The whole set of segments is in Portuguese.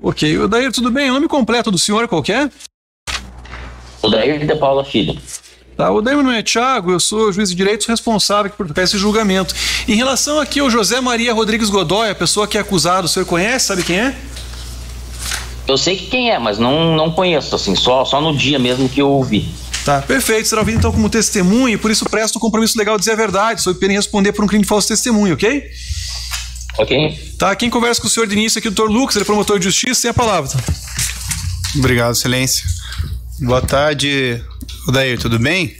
Ok. Odair, tudo bem? O nome completo do senhor qual que é? Odair de Paula Filho. Tá, o meu nome é Thiago, eu sou juiz de direitos responsável por tocar esse julgamento. Em relação aqui ao José Maria Rodrigues Godoy, a pessoa que é acusada, o senhor conhece? Sabe quem é? Eu sei quem é, mas não conheço, assim, só no dia mesmo que eu ouvi. Tá, perfeito. Será ouvido então como testemunha e por isso presta o compromisso legal de dizer a verdade, sob pena de responder por um crime de falso testemunho, ok? Ok. Tá, quem conversa com o senhor de início aqui, o doutor Lucas, ele é promotor de justiça, tem a palavra. Obrigado, excelência. Boa tarde, Odair, tudo bem?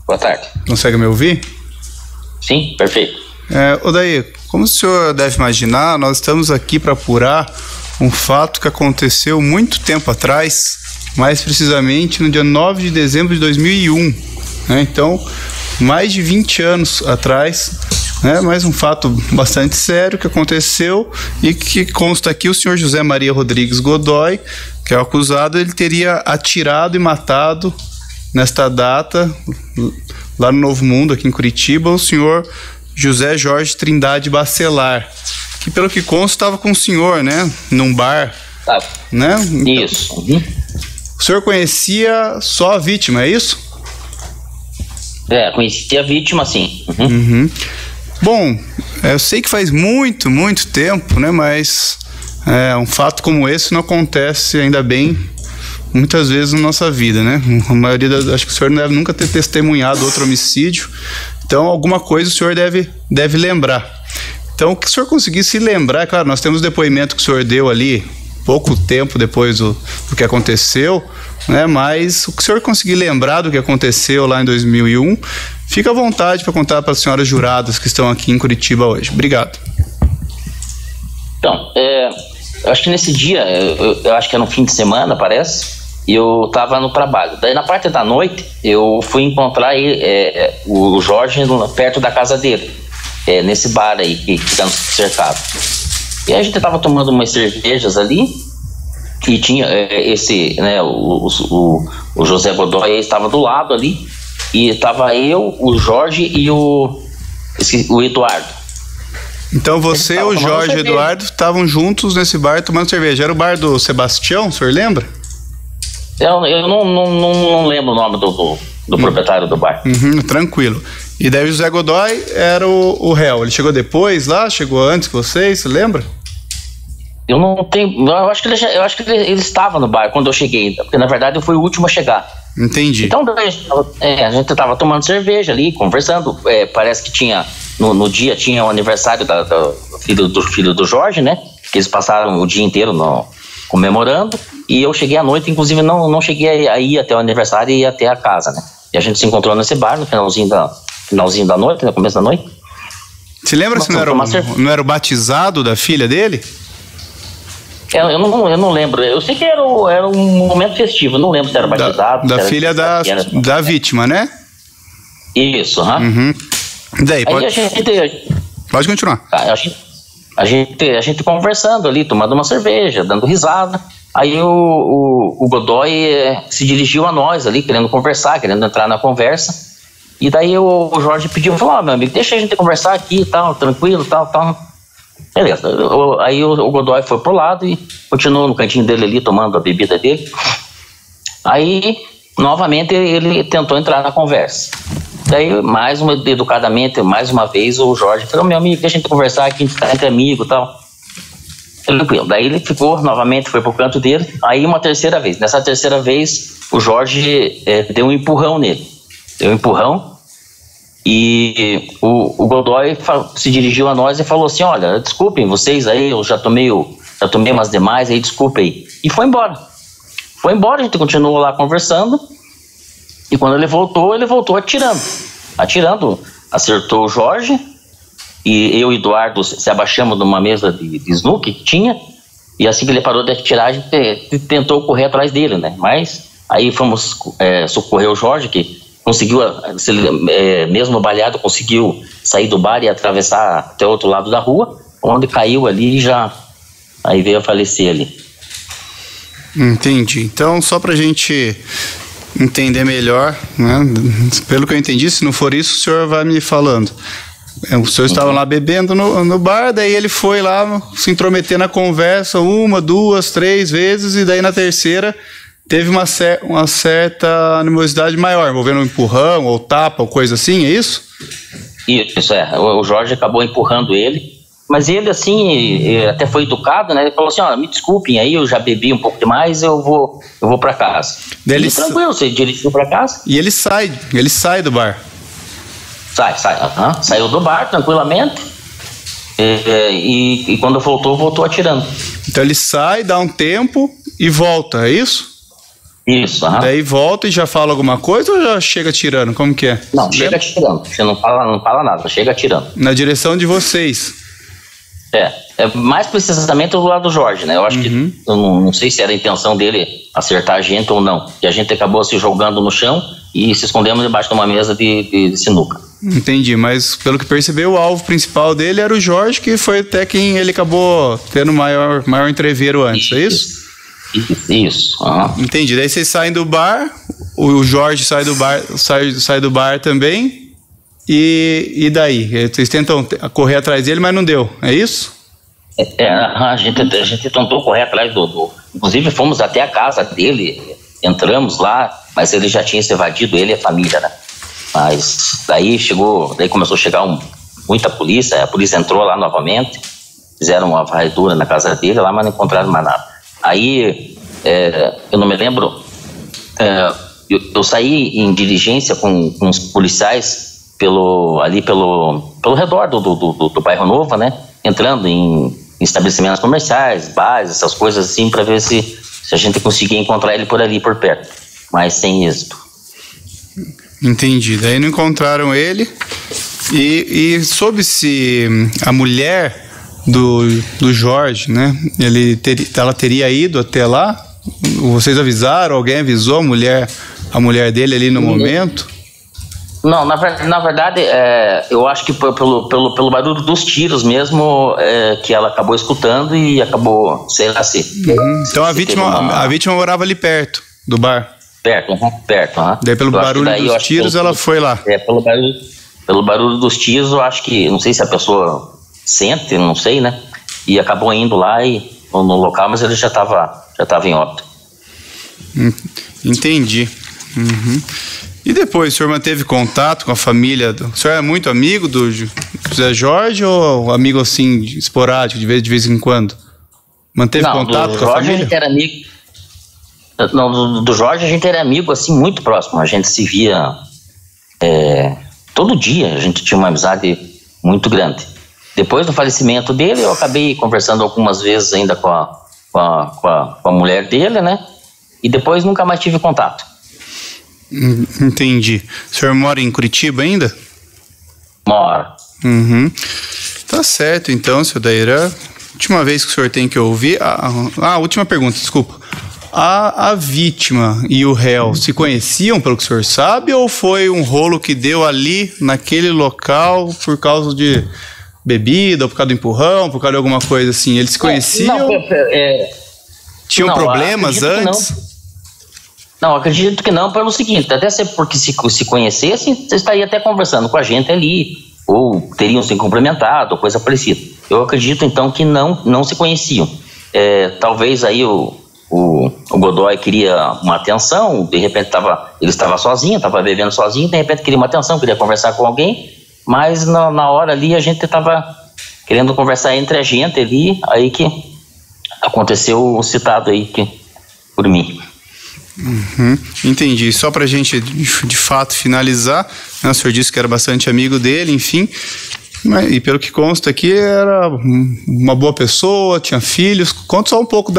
Boa tarde. Consegue me ouvir? Sim, perfeito. Odair, como o senhor deve imaginar, nós estamos aqui para apurar um fato que aconteceu muito tempo atrás, mais precisamente no dia 9 de dezembro de 2001, né? Então, mais de 20 anos atrás, né? Mais um fato bastante sério que aconteceu e que consta aqui: o senhor José Maria Rodrigues Godoy, que é o acusado, ele teria atirado e matado nesta data, lá no Novo Mundo, aqui em Curitiba, o senhor José Jorge Trindade Bacelar, que pelo que consta estava com o senhor, né, num bar, né? Então, isso. Uhum. O senhor conhecia só a vítima, é isso? Conhecia a vítima, sim. Uhum. Uhum. Bom, eu sei que faz muito, muito tempo, né, mas um fato como esse não acontece, ainda bem, muitas vezes na nossa vida, né? A maioria, acho que o senhor não deve nunca ter testemunhado outro homicídio, então alguma coisa o senhor deve lembrar. Então, o que o senhor conseguisse lembrar, claro, nós temos depoimento que o senhor deu ali pouco tempo depois do que aconteceu, né? Mas o que o senhor conseguir lembrar do que aconteceu lá em 2001, fica à vontade para contar para as senhoras juradas que estão aqui em Curitiba hoje. Obrigado. Então, eu acho que nesse dia, eu acho que era um fim de semana, parece, e eu estava no trabalho. Daí, na parte da noite, eu fui encontrar o Jorge perto da casa dele, nesse bar aí que fica no cercado. E aí a gente estava tomando umas cervejas ali, e tinha o José Godoy estava do lado ali, e estava eu, o Jorge e o Eduardo. Então você e o Jorge e o Eduardo estavam juntos nesse bar tomando cerveja. Era o bar do Sebastião, o senhor lembra? Eu não lembro o nome do proprietário do bar. Uhum, tranquilo. E daí o José Godoy era o réu. Ele chegou depois lá? Chegou antes que vocês? Você lembra? Eu não tenho... Eu acho que ele estava no bar quando eu cheguei. Porque na verdade eu fui o último a chegar. Entendi. Então a gente estava tomando cerveja ali, conversando. Parece que tinha... No dia tinha o aniversário do filho do Jorge, né? Que eles passaram o dia inteiro comemorando. E eu cheguei à noite, inclusive não cheguei a ir até o aniversário e ir até a casa, né? E a gente se encontrou nesse bar no finalzinho da noite, no começo da noite. Você lembra se não era o batizado da filha dele? Eu não lembro. Eu sei que era um momento festivo. Eu não lembro se era batizado. Da filha da vítima, né? Isso, Uhum. Daí, pode continuar. A gente conversando ali, tomando uma cerveja, dando risada. Aí o Godoy se dirigiu a nós ali, querendo conversar, querendo entrar na conversa. E daí o Jorge pediu, falou: meu amigo, deixa a gente conversar aqui e tal, tranquilo, tal. Beleza. Aí o Godoy foi pro lado e continuou no cantinho dele ali, tomando a bebida dele. Aí, novamente, ele tentou entrar na conversa. Daí, educadamente, mais uma vez, o Jorge falou: meu amigo, deixa a gente conversar aqui, a gente tá entre amigos e tal. Tranquilo. Daí ele ficou, novamente, foi pro canto dele. Aí uma terceira vez. Nessa terceira vez, o Jorge deu um empurrão nele. Deu um empurrão. E o Godoy se dirigiu a nós e falou assim: olha, desculpem vocês aí, eu já tomei umas demais aí, desculpem aí. E foi embora. A gente continuou lá conversando. E quando ele voltou atirando. Acertou o Jorge. E eu e o Eduardo se abaixamos numa mesa de snooker que tinha. E assim que ele parou de atirar, a gente tentou correr atrás dele, né? Mas aí fomos socorrer o Jorge, que conseguiu, mesmo baleado, conseguiu sair do bar e atravessar até o outro lado da rua, onde caiu ali e aí veio a falecer ali. Entendi. Então, só pra gente entender melhor, né? Pelo que eu entendi, se não for isso, o senhor vai me falando. Os senhores estavam lá bebendo no bar, daí ele foi lá se intrometer na conversa 1, 2, 3 vezes, e daí na terceira teve uma certa animosidade maior, envolvendo um empurrão ou tapa ou coisa assim, é isso? Isso, o Jorge acabou empurrando ele, mas ele assim, até foi educado, né? Ele falou assim, me desculpem, aí eu já bebi um pouco demais, eu vou pra casa. Ele tranquilo, você dirigiu pra casa. E ele sai do bar. Saiu do bar tranquilamente, e quando voltou atirando. Então ele sai, dá um tempo e volta, é isso? Isso, Daí volta e já fala alguma coisa ou já chega atirando? Como que é? Não, chega atirando. Você não fala nada, chega atirando. Na direção de vocês. Mais precisamente do lado do Jorge, né? Eu acho que, eu não sei se era a intenção dele acertar a gente ou não. E a gente acabou se jogando no chão e se escondemos debaixo de uma mesa de sinuca. Entendi, mas pelo que percebeu, o alvo principal dele era o Jorge, que foi até quem ele acabou tendo maior entrevero antes, é isso? Isso. Entendi. Daí vocês saem do bar, o Jorge sai do bar, sai do bar também, e daí? Vocês tentam correr atrás dele, mas não deu, é isso? A gente tentou correr atrás do... Inclusive fomos até a casa dele, entramos lá, mas ele já tinha se evadido, ele e a família, né? Mas daí começou a chegar muita polícia, a polícia entrou lá novamente, fizeram uma varredura na casa dele lá, mas não encontraram mais nada. Aí, eu não me lembro, eu saí em diligência com os policiais pelo redor do Bairro Novo, né? Entrando em estabelecimentos comerciais, bares, essas coisas assim, para ver se a gente conseguia encontrar ele por ali, por perto, mas sem êxito. Entendi, daí não encontraram ele. E soube se a mulher do Jorge, né? Ela teria ido até lá? Vocês avisaram? Alguém avisou a mulher dele ali no momento? Não, na verdade, eu acho que pelo barulho dos tiros mesmo, que ela acabou escutando e acabou, sei lá se... Então a vítima morava ali perto do bar? Perto. Daí pelo barulho dos tiros ela foi lá? Pelo barulho dos tiros, eu acho que, não sei se a pessoa sente, não sei, né? E acabou indo lá no local, mas ele já estava em óbito. Entendi. E depois, o senhor manteve contato com a família? O senhor é muito amigo do José Jorge ou amigo assim, esporádico, de vez em quando? Manteve contato com a família? A gente era amigo. Não, do Jorge a gente era amigo assim, muito próximo. A gente se via todo dia, a gente tinha uma amizade muito grande. Depois do falecimento dele, eu acabei conversando algumas vezes ainda com a mulher dele, né? E depois nunca mais tive contato. Entendi. O senhor mora em Curitiba ainda? Moro. Tá certo, então, seu Dairã. Última vez que o senhor tem que ouvir... última pergunta, desculpa. A vítima e o réu se conheciam, pelo que o senhor sabe, ou foi um rolo que deu ali, naquele local, por causa de bebida, ou por causa do empurrão, por causa de alguma coisa assim? Eles se conheciam? Tinham problemas antes? Não, acredito que não, pelo seguinte, até porque se conhecessem, você estaria até conversando com a gente ali, ou teriam se cumprimentado, ou coisa parecida. Eu acredito, então, que não se conheciam. Talvez aí o Godoy queria uma atenção, de repente ele estava sozinho, estava bebendo sozinho, de repente queria uma atenção, queria conversar com alguém, mas na hora ali a gente estava querendo conversar entre a gente ali, aí que aconteceu o citado aí por mim. Entendi. Só pra gente de fato finalizar, né, o senhor disse que era bastante amigo dele, enfim, e pelo que consta aqui era uma boa pessoa, tinha filhos. Conta só um pouco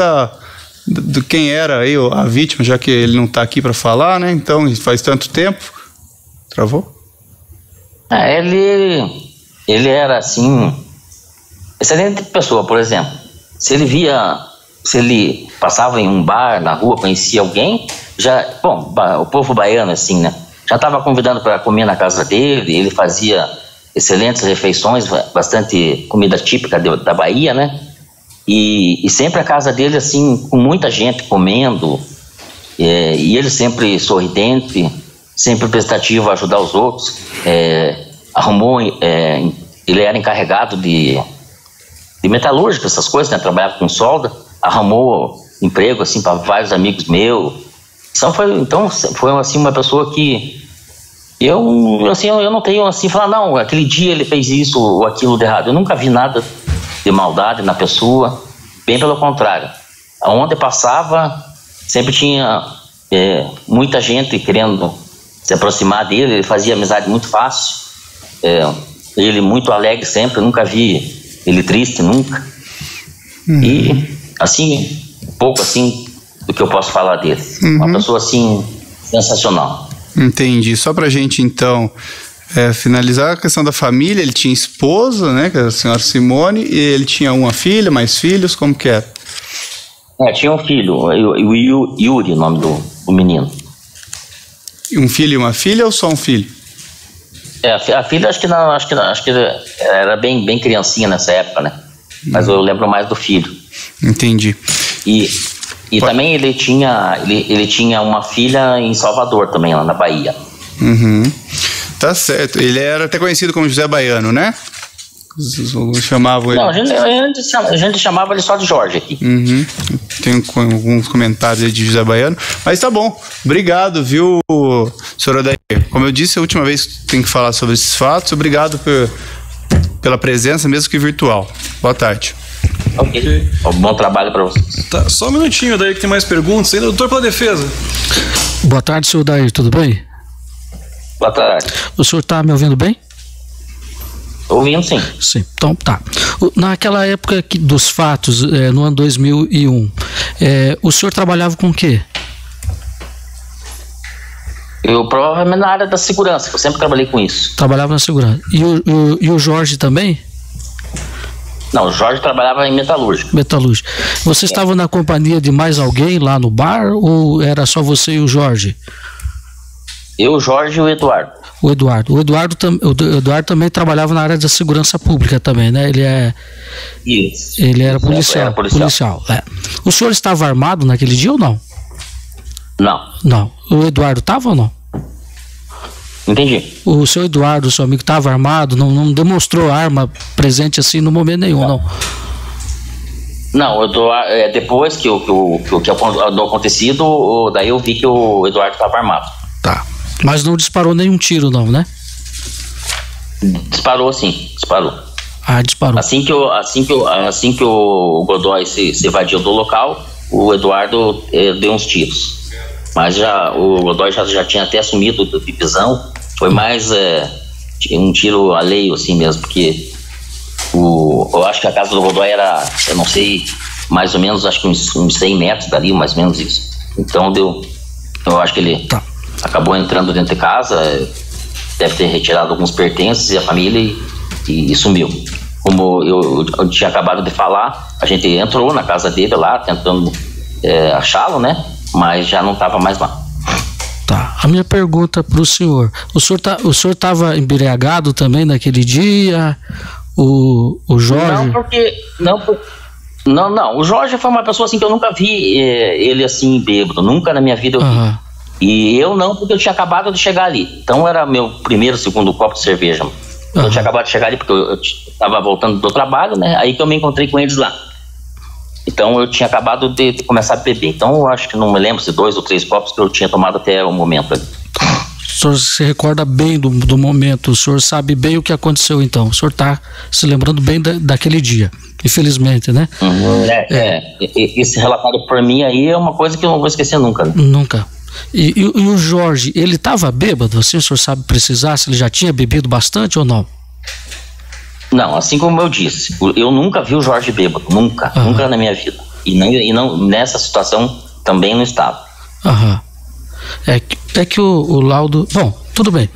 do quem era aí a vítima, já que ele não tá aqui para falar, né? Então faz tanto tempo. Travou? Ele era assim, excelente pessoa. Por exemplo, se ele passava em um bar, na rua, conhecia alguém, o povo baiano, assim, né? Já estava convidando para comer na casa dele, ele fazia excelentes refeições, bastante comida típica da Bahia, né? E sempre a casa dele, assim, com muita gente comendo, e ele sempre sorridente, sempre prestativo a ajudar os outros, arrumou ele era encarregado de metalúrgica, essas coisas, né? Trabalhava com solda, arrumou emprego, assim, para vários amigos meus. Então foi assim, uma pessoa que eu não tenho, assim, falar, não, aquele dia ele fez isso ou aquilo de errado. Eu nunca vi nada de maldade na pessoa, bem pelo contrário. Aonde passava, sempre tinha muita gente querendo se aproximar dele, ele fazia amizade muito fácil, ele muito alegre sempre, eu nunca vi ele triste, nunca. E, assim, pouco, assim, do que eu posso falar dele. Uma pessoa, assim, sensacional. Entendi. Só pra gente, então, finalizar a questão da família, ele tinha esposa, né, que era a senhora Simone, e ele tinha uma filha, mais filhos, como que era? Tinha um filho, o Yuri, o nome do menino. Um filho e uma filha ou só um filho? A filha acho que era bem criancinha nessa época, né? Mas eu lembro mais do filho. Entendi. E também ele tinha uma filha em Salvador também, lá na Bahia. Tá certo. Ele era até conhecido como José Baiano, né? Chamavam ele. Não, a gente chamava ele só de Jorge aqui. Tem alguns comentários aí de José Baiano. Mas tá bom. Obrigado, viu, senhor Odair? Como eu disse, a última vez que tem que falar sobre esses fatos. Obrigado pela presença, mesmo que virtual. Boa tarde. Ok. Bom trabalho para vocês. Tá, só um minutinho daí que tem mais perguntas. Ainda, doutor, pela defesa. Boa tarde, senhor Odair. Tudo bem? Boa tarde. O senhor está me ouvindo bem? Ouvindo, sim. Sim, então tá. Naquela época dos fatos, no ano 2001, o senhor trabalhava com o quê? Eu provavelmente na área da segurança, eu sempre trabalhei com isso. Trabalhava na segurança. E o Jorge também? Não, o Jorge trabalhava em metalúrgica. Metalúrgica. Você estava na companhia de mais alguém lá no bar ou era só você e o Jorge? Eu, o Jorge e o Eduardo. O Eduardo também trabalhava na área da segurança pública também, né? Isso. Ele era policial. Policial. O senhor estava armado naquele dia ou não? Não. O Eduardo estava ou não? Entendi. O seu Eduardo, seu amigo, estava armado, não demonstrou arma presente assim no momento nenhum, não? Não, depois que do acontecido, daí eu vi que o Eduardo estava armado. Tá. Mas não disparou nenhum tiro, não, né? Disparou, sim. Disparou. Ah, disparou. Assim que o Godoy se evadiu do local, o Eduardo deu uns tiros. Mas o Godoy já tinha até assumido de prisão. Foi mais um tiro alheio, assim mesmo, porque eu acho que a casa do Godoy era, eu não sei, mais ou menos, acho que uns 100 metros dali, mais ou menos isso. Então eu acho que ele acabou entrando dentro de casa, deve ter retirado alguns pertences e a família e sumiu. Como eu tinha acabado de falar, a gente entrou na casa dele lá, tentando achá-lo, né? Mas já não estava mais lá. Tá. A minha pergunta para o senhor estava embriagado também naquele dia? O Jorge? Não, o Jorge foi uma pessoa assim que eu nunca vi ele assim bêbado, nunca na minha vida eu vi. E eu não, porque eu tinha acabado de chegar ali. Então era meu primeiro, segundo copo de cerveja. Eu tinha acabado de chegar ali porque eu estava voltando do trabalho, né? Aí que eu me encontrei com eles lá. Então eu tinha acabado de começar a beber. Então eu acho que não me lembro se 2 ou 3 copos que eu tinha tomado até o momento ali. O senhor se recorda bem do momento, o senhor sabe bem o que aconteceu então. O senhor está se lembrando bem daquele dia, infelizmente, né? Esse relatório por mim aí é uma coisa que eu não vou esquecer nunca. Né? Nunca. E o Jorge, ele estava bêbado? Assim, o senhor sabe precisar se ele já tinha bebido bastante ou não? Não, assim como eu disse, eu nunca vi o Jorge bêbado, nunca na minha vida. E não nessa situação também não estava. É que o laudo... Bom, tudo bem.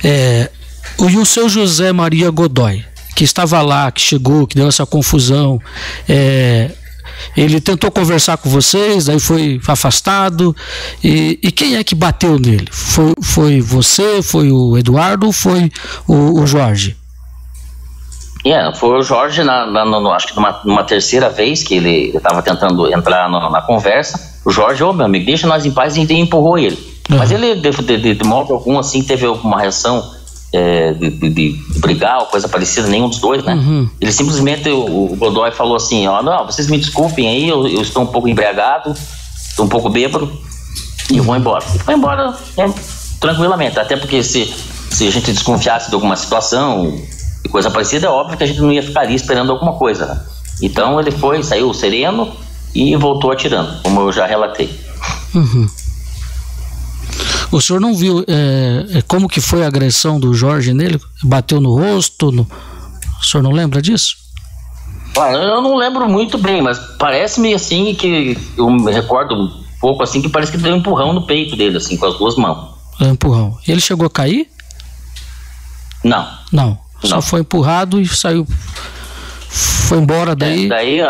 E o seu José Maria Godoy, que estava lá, que chegou, que deu essa confusão, ele tentou conversar com vocês, aí foi afastado. E quem é que bateu nele? Foi você, foi o Eduardo ou foi o Jorge? Foi o Jorge, acho que numa terceira vez que ele estava tentando entrar na conversa. O Jorge, meu amigo, deixa nós em paz, e empurrou ele. Mas ele, de modo algum, assim, teve alguma reação de brigar ou coisa parecida, nenhum dos dois, né? Ele simplesmente, o Godoy falou assim, ó, não, vocês me desculpem aí, eu estou um pouco embriagado, estou um pouco bêbado e vou embora. E foi embora tranquilamente, até porque se a gente desconfiasse de alguma situação e coisa parecida, é óbvio que a gente não ia ficar ali esperando alguma coisa, né? Então ele saiu sereno e voltou atirando, como eu já relatei. O senhor não viu como que foi a agressão do Jorge nele? Bateu no rosto? O senhor não lembra disso? Eu não lembro muito bem, mas parece-me assim que eu me recordo um pouco assim que parece que deu um empurrão no peito dele, assim, com as duas mãos. Empurrão. Ele chegou a cair? Não. Só foi empurrado e saiu. Foi embora daí. Daí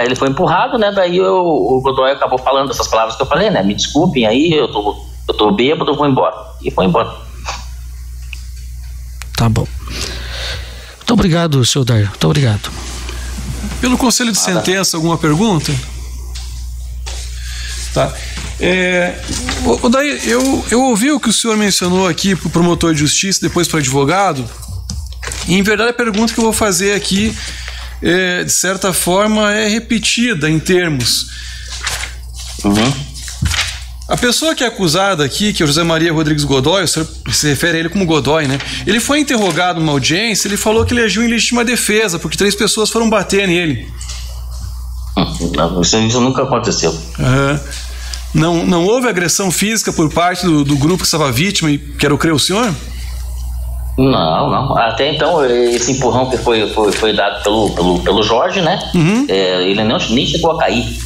ele foi empurrado, né? Daí o Godoy acabou falando essas palavras que eu falei, né? Me desculpem aí, eu tô bêbado, eu vou embora. E foi embora. Tá bom. Muito obrigado, senhor Dair. Muito obrigado. Pelo Conselho de Sentença, alguma pergunta? Tá. Daí, eu ouvi o que o senhor mencionou aqui para o promotor de justiça, depois para o advogado, e em verdade a pergunta que eu vou fazer aqui, de certa forma, é repetida em termos. A pessoa que é acusada aqui, que é o José Maria Rodrigues Godoy, o senhor se refere a ele como Godoy, né? Ele foi interrogado numa audiência, ele falou que ele agiu em legítima defesa, porque 3 pessoas foram bater nele. Isso nunca aconteceu. Não houve agressão física por parte do grupo que estava vítima e quero crer o senhor? Não. Até então, esse empurrão que foi dado pelo Jorge, né? Ele nem chegou a cair.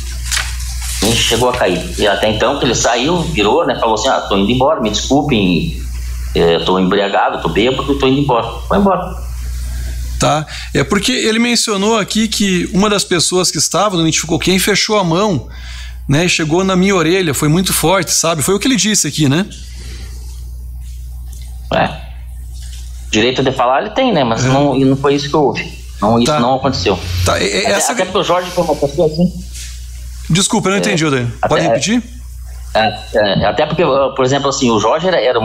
E até então que ele saiu, virou, né? Falou assim, tô indo embora, me desculpem, tô embriagado, tô bêbado, tô indo embora. Foi embora. Tá, porque ele mencionou aqui que uma das pessoas que estava, não identificou quem, fechou a mão, né? Chegou na minha orelha, foi muito forte, sabe? Foi o que ele disse aqui, né? Direito de falar ele tem, né? Mas não foi isso que eu ouvi. Isso não aconteceu. Tá, até porque o Jorge foi uma pessoa assim. Desculpa, eu não entendi, Odair. Pode repetir? Até porque, por exemplo, assim, o Jorge era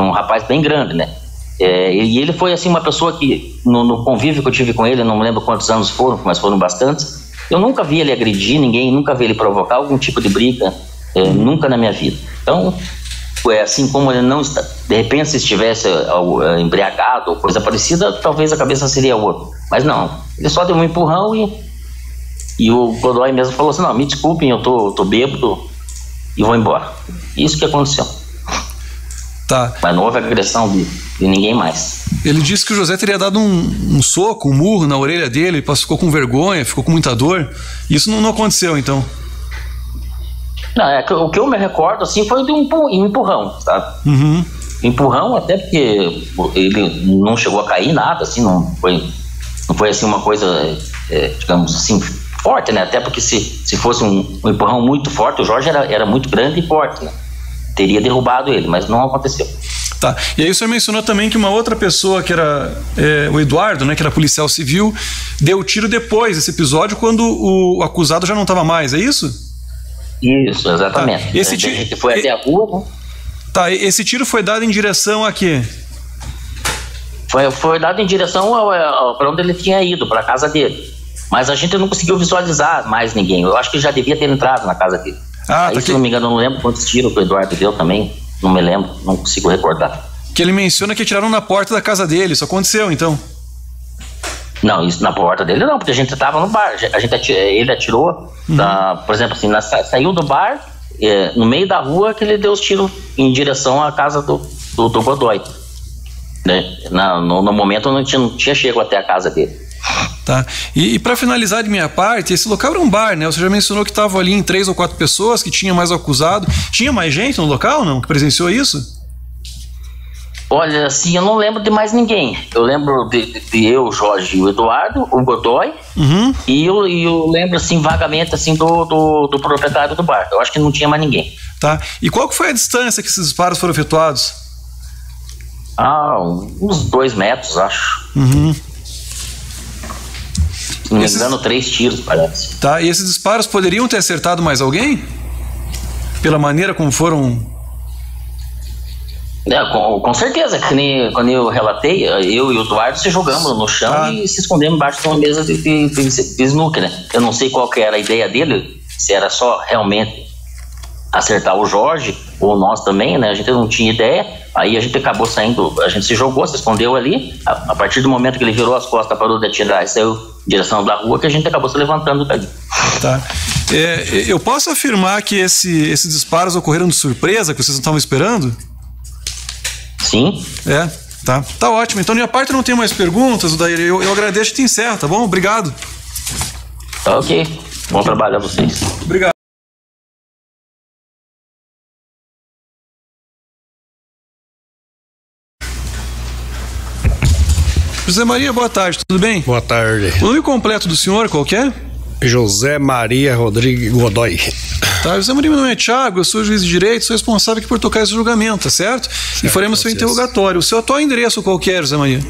um rapaz bem grande, né? E ele foi assim uma pessoa que no convívio que eu tive com ele, não me lembro quantos anos foram, mas foram bastantes, eu nunca vi ele agredir ninguém, nunca vi ele provocar algum tipo de briga, nunca na minha vida. Então, assim como ele não está, de repente se estivesse embriagado ou coisa parecida, talvez a cabeça seria outra, mas não, ele só deu um empurrão e o Godoy mesmo falou assim, não, me desculpem, eu tô bêbado e vou embora. Isso que aconteceu. Tá. Mas não houve agressão de ninguém mais. Ele disse que o José teria dado um soco, um murro na orelha dele, ele ficou com vergonha, ficou com muita dor. Isso não aconteceu, então? Não, o que eu me recordo assim foi de um empurrão, tá? Empurrão, até porque ele não chegou a cair nada, assim, não foi assim uma coisa, digamos assim, forte, né? Até porque se fosse um empurrão muito forte, o Jorge era muito grande e forte, né? Teria derrubado ele, mas não aconteceu. Tá, e aí o senhor mencionou também que uma outra pessoa, que era o Eduardo, né, que era policial civil, deu tiro depois desse episódio, quando o acusado já não estava mais, é isso? Isso, exatamente. Tá. Esse tiro, a gente foi até a rua, né? Tá, esse tiro foi dado em direção a quê? Foi dado em direção para onde ele tinha ido, para a casa dele. Mas a gente não conseguiu visualizar mais ninguém. Eu acho que já devia ter entrado na casa dele. Aí, se não me engano, eu não lembro quantos tiros o Eduardo deu também. Não me lembro, não consigo recordar. Que ele menciona que atiraram na porta da casa dele. Isso aconteceu, então? Não, isso na porta dele não, porque a gente estava no bar. Ele atirou, por exemplo, assim, saiu do bar, no meio da rua, que ele deu os tiros em direção à casa do Godoy. Né? No momento eu não tinha chego até a casa dele. Tá. E para finalizar de minha parte, esse local era um bar, né? Você já mencionou que estavam ali em 3 ou 4 pessoas, que tinha mais o acusado. Tinha mais gente no local, não? Que presenciou isso? Olha, assim, eu não lembro de mais ninguém. Eu lembro de eu, Jorge, o Eduardo, o Godoy, e eu lembro, assim, vagamente, assim, do proprietário do bar. Eu acho que não tinha mais ninguém. Tá. E qual que foi a distância que esses disparos foram efetuados? Uns 2 metros, acho. Se não me engano, 3 tiros, parece. Tá, e esses disparos poderiam ter acertado mais alguém? Pela maneira como foram... Com certeza, quando eu relatei, eu e o Eduardo se jogamos no chão e se escondemos embaixo de uma mesa de snooker, né? Eu não sei qual que era a ideia dele, se era só realmente acertar o Jorge ou nós também, né? A gente não tinha ideia, aí a gente acabou saindo, a gente se jogou, se escondeu ali, a partir do momento que ele virou as costas, parou de atirar e saiu em direção da rua, que a gente acabou se levantando dali. Tá. Eu posso afirmar que esses disparos ocorreram de surpresa, que vocês não estavam esperando? Sim. Tá ótimo. Então, da minha parte, eu não tenho mais perguntas, Odair. Eu agradeço e te encerro, tá bom? Obrigado. Tá ok. Bom trabalho a vocês. Obrigado. José Maria, boa tarde, tudo bem? Boa tarde. O nome completo do senhor, qual que é? José Maria Rodrigues Godoy. Tá, José Maria, meu nome é Thiago, eu sou juiz de direito, sou responsável aqui por tocar esse julgamento, tá certo? E faremos seu interrogatório. O seu atual endereço qual que é, José Maria?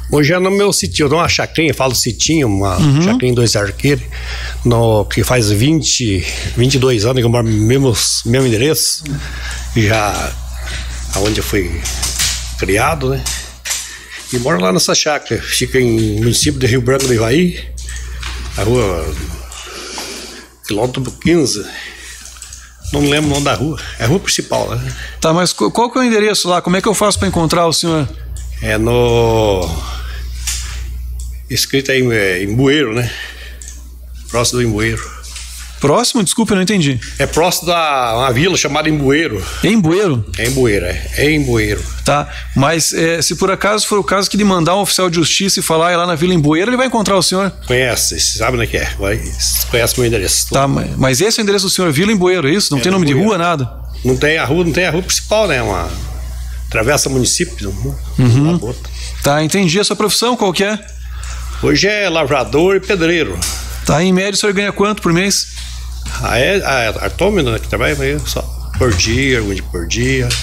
Hoje é no meu sítio, eu dou uma chacrinha, falo sitinho, uma chacrinha em Dois Arqueiros, que faz 22 anos que eu moro no mesmo endereço, já aonde eu fui criado, né? E moro lá nessa chácara, fica em município de Rio Branco do Ivaí, a rua quilômetro 15, não lembro o nome da rua, é a rua principal, né? Tá, mas qual que é o endereço lá? Como é que eu faço para encontrar o senhor? É escrito aí em Bueiro, né? Próximo do Embueiro. Próximo? Desculpa, eu não entendi. É próximo da uma vila chamada Embueiro. Embueiro? É Embueiro, é Embueiro. Tá, mas se por acaso for o caso que ele mandar um oficial de justiça e falar lá na vila Embueiro, ele vai encontrar o senhor? Conhece, sabe onde é? Conhece meu endereço. Tá, mas esse é o endereço do senhor, Vila Embueiro, é isso? Não tem nome de rua, nada? Não tem a rua principal, né? Atravessa o município. Tá, entendi. A sua profissão qual que é? Hoje é lavrador e pedreiro. Tá, em média o senhor ganha quanto por mês? Artômino, né, que trabalha só por dia,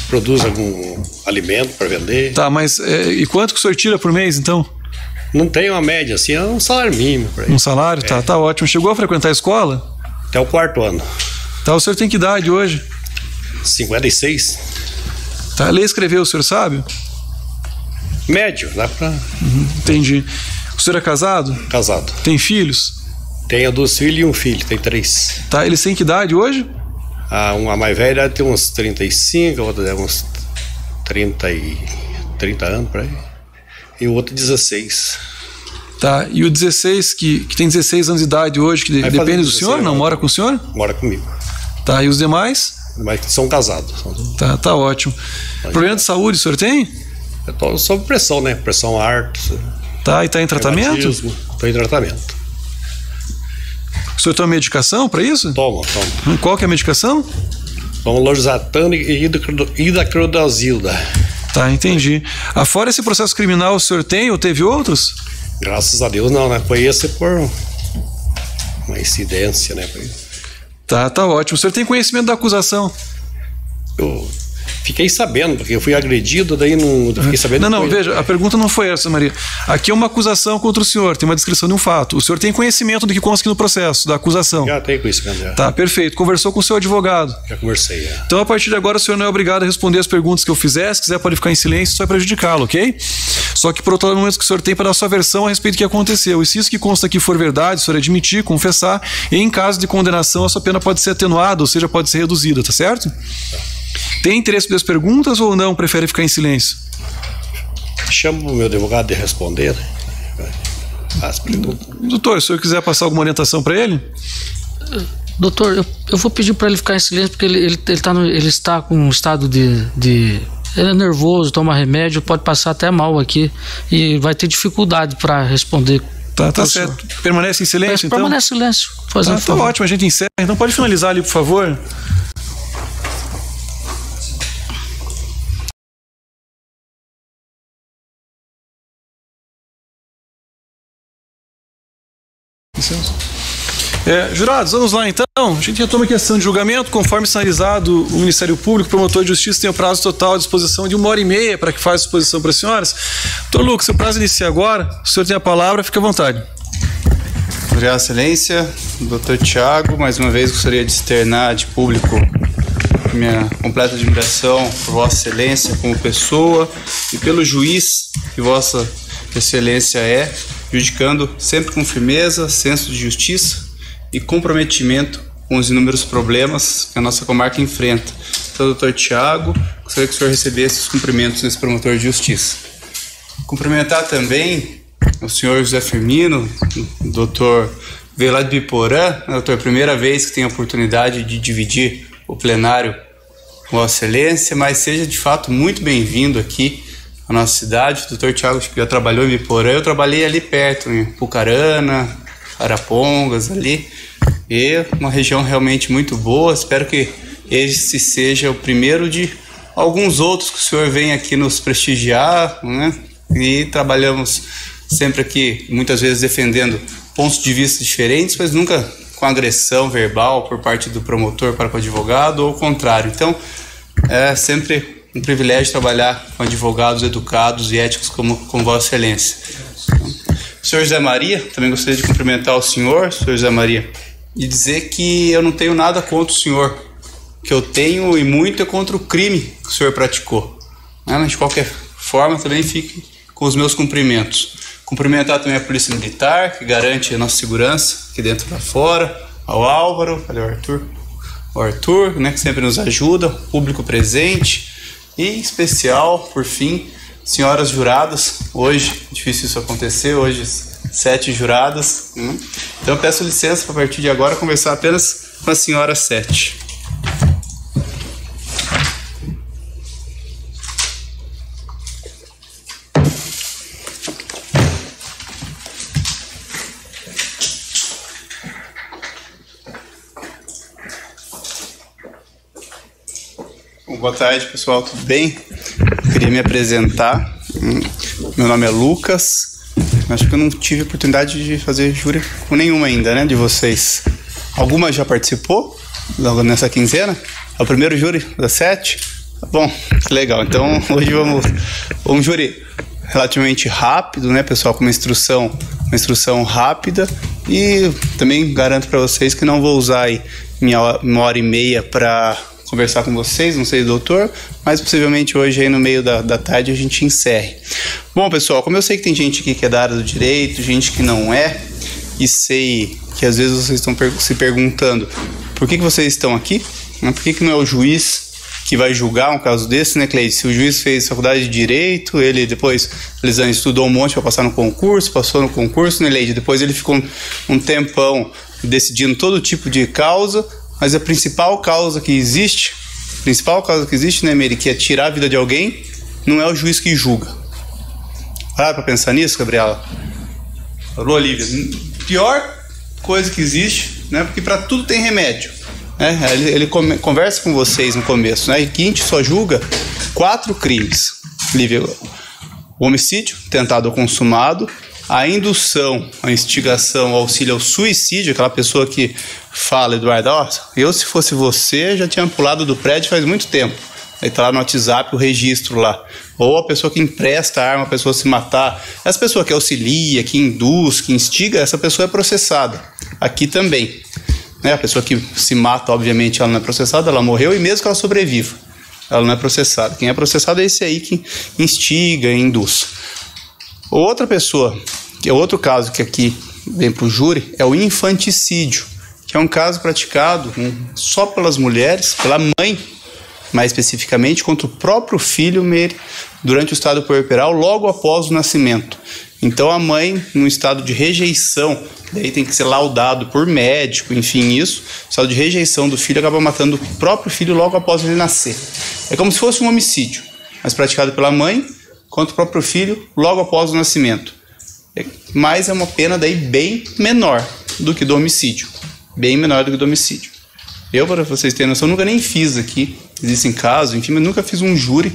produz algum alimento para vender. Tá, mas e quanto que o senhor tira por mês, então? Não tem uma média, assim, é um salário mínimo por aí. Um salário? Tá ótimo. Chegou a frequentar a escola? Até o 4º ano. Tá, o senhor tem que idade hoje? 56. Tá, ler e escrever o senhor sabe? Médio, dá pra... Entendi. O senhor é casado? Casado. Tem filhos? Tenho 2 filhos e um filho, tem 3. Tá, eles têm que idade hoje? Uma mais velha tem uns 35, a outra tem uns 30 anos por aí. E o outro 16. Tá, e o 16, que tem 16 anos de idade hoje, que depende do senhor? Não mora com o senhor? Mora comigo. Tá, e os demais? Mas são casados. Tá ótimo. Problema de saúde o senhor tem? Eu tô sob pressão, né? Pressão alta. Tá, e tá em tratamento? Tô em tratamento. O senhor toma medicação para isso? Tomo. Qual que é a medicação? Tomo losartano e hidroclorosilda. Tá, entendi. Afora esse processo criminal, o senhor tem ou teve outros? Graças a Deus não, né? Foi esse por uma incidência, né? Tá ótimo. O senhor tem conhecimento da acusação? Eu fiquei sabendo, porque eu fui agredido, daí não fiquei sabendo. Não, veja, a pergunta não foi essa, Maria. Aqui é uma acusação contra o senhor, tem uma descrição de um fato. O senhor tem conhecimento do que consta aqui no processo, da acusação? Já tenho conhecimento, já. Tá, perfeito. Conversou com o seu advogado? Já conversei, já. Então, a partir de agora, o senhor não é obrigado a responder as perguntas que eu fizer. Se quiser, pode ficar em silêncio, isso vai prejudicá-lo, ok? Só que, por outro lado, o momento que o senhor tem para dar sua versão a respeito do que aconteceu. E se isso que consta aqui for verdade, o senhor admitir, confessar, e em caso de condenação, a sua pena pode ser atenuada, ou seja, pode ser reduzida, tá certo? Tem interesse das perguntas ou não? Prefere ficar em silêncio? Chamo o meu advogado de responder. As perguntas. Doutor, se o senhor quiser passar alguma orientação para ele? Doutor, eu vou pedir para ele ficar em silêncio porque ele está com um estado de ele é nervoso, toma remédio, pode passar até mal aqui e vai ter dificuldade para responder. Tá certo. Permanece em silêncio, então? Permanece em silêncio. Tá ótimo, a gente encerra. Então pode finalizar ali, por favor. Jurados, vamos lá então. A gente retoma aqui a sessão de julgamento. Conforme sinalizado, o Ministério Público, o promotor de justiça, tem o prazo total à disposição de 1h30 para que faça a exposição para as senhoras. Doutor Lucas, seu prazo inicia agora. O senhor tem a palavra, fique à vontade. Obrigado, Excelência. Doutor Thiago, mais uma vez gostaria de externar de público minha completa admiração por Vossa Excelência como pessoa e pelo juiz que Vossa Excelência é, judicando sempre com firmeza, senso de justiça e comprometimento com os inúmeros problemas que a nossa comarca enfrenta. Então, doutor Tiago, gostaria que o senhor recebesse os cumprimentos desse promotor de justiça. Cumprimentar também o senhor José Firmino, o doutor veio lá de Biporã, doutor, primeira vez que tem a oportunidade de dividir o plenário com Vossa Excelência, mas seja de fato muito bem-vindo aqui à nossa cidade. O doutor Tiago já trabalhou em Biporã, eu trabalhei ali perto, em Pucarana, Arapongas, ali, e uma região realmente muito boa. Espero que esse seja o primeiro de alguns outros que o senhor vem aqui nos prestigiar, né? E trabalhamos sempre aqui, muitas vezes defendendo pontos de vista diferentes, mas nunca com agressão verbal por parte do promotor para com o advogado ou o contrário. Então, é sempre um privilégio trabalhar com advogados educados e éticos como Vossa Excelência. Então, senhor José Maria, também gostaria de cumprimentar o senhor José Maria, e dizer que eu não tenho nada contra o senhor, que eu tenho e muito é contra o crime que o senhor praticou. Mas de qualquer forma, também fique com os meus cumprimentos. Cumprimentar também a Polícia Militar, que garante a nossa segurança aqui dentro e lá fora, ao Álvaro, ao Arthur, né, que sempre nos ajuda, público presente, e em especial, por fim, senhoras juradas. Hoje, difícil isso acontecer, hoje 7 juradas. Então eu peço licença para a partir de agora conversar apenas com a senhora 7. Boa tarde, pessoal, tudo bem? Eu queria me apresentar. Meu nome é Lucas. Acho que eu não tive oportunidade de fazer júri com nenhuma ainda, né, de vocês. Alguma já participou nessa quinzena? É o primeiro júri das 7? Bom, que legal. Então, hoje vamos um júri relativamente rápido, né, pessoal, com uma instrução rápida, e também garanto para vocês que não vou usar aí uma hora e meia para conversar com vocês, não sei, doutor, mas possivelmente hoje aí no meio da tarde a gente encerre. Bom, pessoal, como eu sei que tem gente aqui que é da área do direito, gente que não é, e sei que às vezes vocês estão se perguntando por que vocês estão aqui, por que não é o juiz que vai julgar um caso desse, né, Cleide? Se o juiz fez faculdade de direito, ele depois estudou um monte para passar no concurso, passou no concurso, né, Leide? Depois ele ficou um tempão decidindo todo tipo de causa. Mas a principal causa que existe, né, Meire, que é tirar a vida de alguém, não é o juiz que julga. Para pra pensar nisso, Gabriela? Falou, Olívia. Pior coisa que existe, né, porque para tudo tem remédio. Né? Ele conversa com vocês no começo, né, e que a gente só julga 4 crimes. Lívia, o homicídio, tentado ou consumado, a indução, a instigação, o auxílio ao suicídio, aquela pessoa que fala, Eduardo, eu se fosse você já tinha pulado do prédio faz muito tempo. Aí tá lá no WhatsApp o registro lá. Ou a pessoa que empresta a arma, a pessoa se matar. Essa pessoa que auxilia, que induz, que instiga, essa pessoa é processada. Aqui também. Né? A pessoa que se mata, obviamente, ela não é processada, ela morreu, e mesmo que ela sobreviva, ela não é processada. Quem é processado é esse aí que instiga e induz. Outra pessoa, que é outro caso que aqui vem para o júri, é o infanticídio, que é um caso praticado só pelas mulheres, pela mãe, mais especificamente, contra o próprio filho durante o estado puerperal, logo após o nascimento. Então a mãe, num estado de rejeição, daí tem que ser laudado por médico, enfim, isso, o estado de rejeição do filho acaba matando o próprio filho logo após ele nascer. É como se fosse um homicídio, mas praticado pela mãe contra o próprio filho logo após o nascimento. Mas é uma pena daí bem menor do que do homicídio. Bem menor do que do homicídio. Eu, para vocês terem noção, nunca nem fiz aqui, existem casos, enfim, mas nunca fiz um júri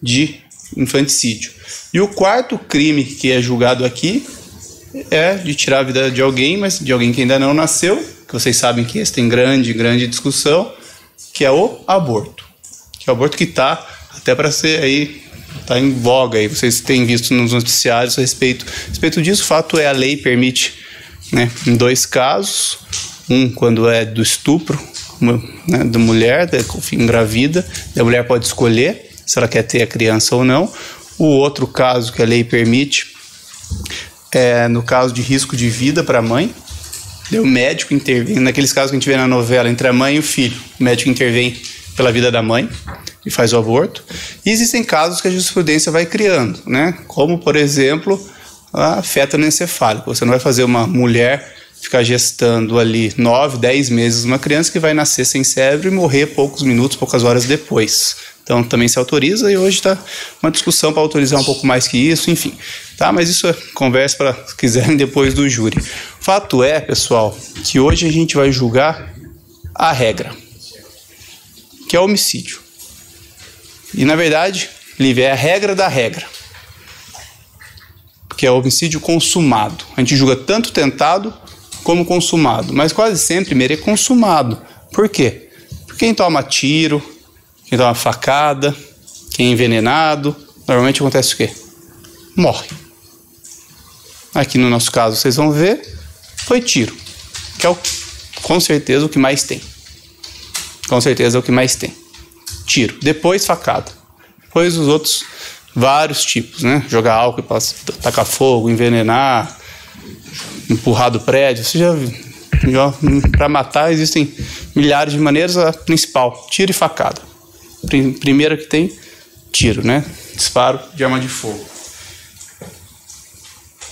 de infanticídio. E o quarto crime que é julgado aqui é de tirar a vida de alguém, mas de alguém que ainda não nasceu, que vocês sabem que esse tem grande discussão, que é o aborto. Que é o aborto que está até para ser aí, está em voga aí, vocês têm visto nos noticiários a respeito disso. O fato é, a lei permite, né, em 2 casos, um quando é do estupro, da mulher, engravida, a mulher pode escolher se ela quer ter a criança ou não. O outro caso que a lei permite é no caso de risco de vida para a mãe. O médico intervém, naqueles casos que a gente vê na novela, entre a mãe e o filho, o médico intervém pela vida da mãe e faz o aborto. E existem casos que a jurisprudência vai criando, né? Como, por exemplo, a feto anencefálico. Você não vai fazer uma mulher ficar gestando ali 9, 10 meses uma criança que vai nascer sem cérebro e morrer poucos minutos, poucas horas depois. Então também se autoriza, e hoje está uma discussão para autorizar um pouco mais que isso, enfim. Tá? Mas isso é conversa para se quiserem depois do júri. Fato é, pessoal, que hoje a gente vai julgar a regra, que é o homicídio. E na verdade, Lívia, é a regra da regra, que é o homicídio consumado. A gente julga tanto tentado como consumado, mas quase sempre primeiro é consumado. Por quê? Porque quem toma tiro, quem toma facada, quem é envenenado, normalmente acontece o quê? Morre. Aqui no nosso caso, vocês vão ver, foi tiro, que é com certeza o que mais tem. Com certeza é o que mais tem. Tiro. Depois facada. Depois os outros vários tipos, né? Jogar álcool, tacar fogo, envenenar, empurrar do prédio. Você já para matar existem milhares de maneiras. A principal, tiro e facada. Primeira que tem, tiro, né? Disparo de arma de fogo.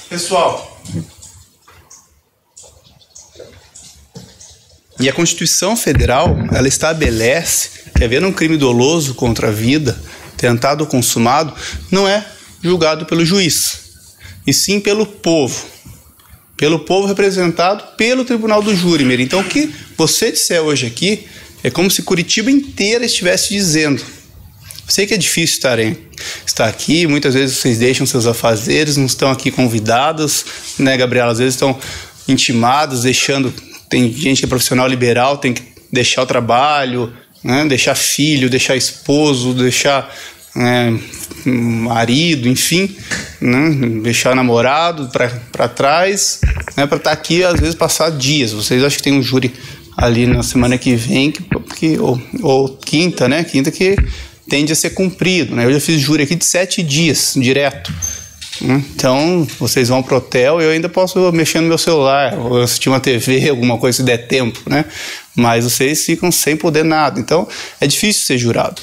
Pessoal, e a Constituição Federal, ela estabelece que, havendo um crime doloso contra a vida, tentado ou consumado, não é julgado pelo juiz, e sim pelo povo. Pelo povo representado pelo Tribunal do Júri. Então, o que você disser hoje aqui é como se Curitiba inteira estivesse dizendo. Sei que é difícil estar aqui, muitas vezes vocês deixam seus afazeres, não estão aqui convidados, né, Gabriela? Às vezes estão intimados, deixando... Tem gente que é profissional liberal, tem que deixar o trabalho, né, deixar filho, deixar esposo, deixar marido, enfim, né, deixar namorado para trás, né, para estar aqui, às vezes passar dias. Vocês acham que tem um júri ali na semana que vem, ou quinta, né? Quinta que tende a ser cumprido, né? Eu já fiz júri aqui de 7 dias, direto. Então, vocês vão pro hotel e eu ainda posso mexer no meu celular, ou assistir uma TV, alguma coisa se der tempo, né? Mas vocês ficam sem poder nada. Então, é difícil ser jurado.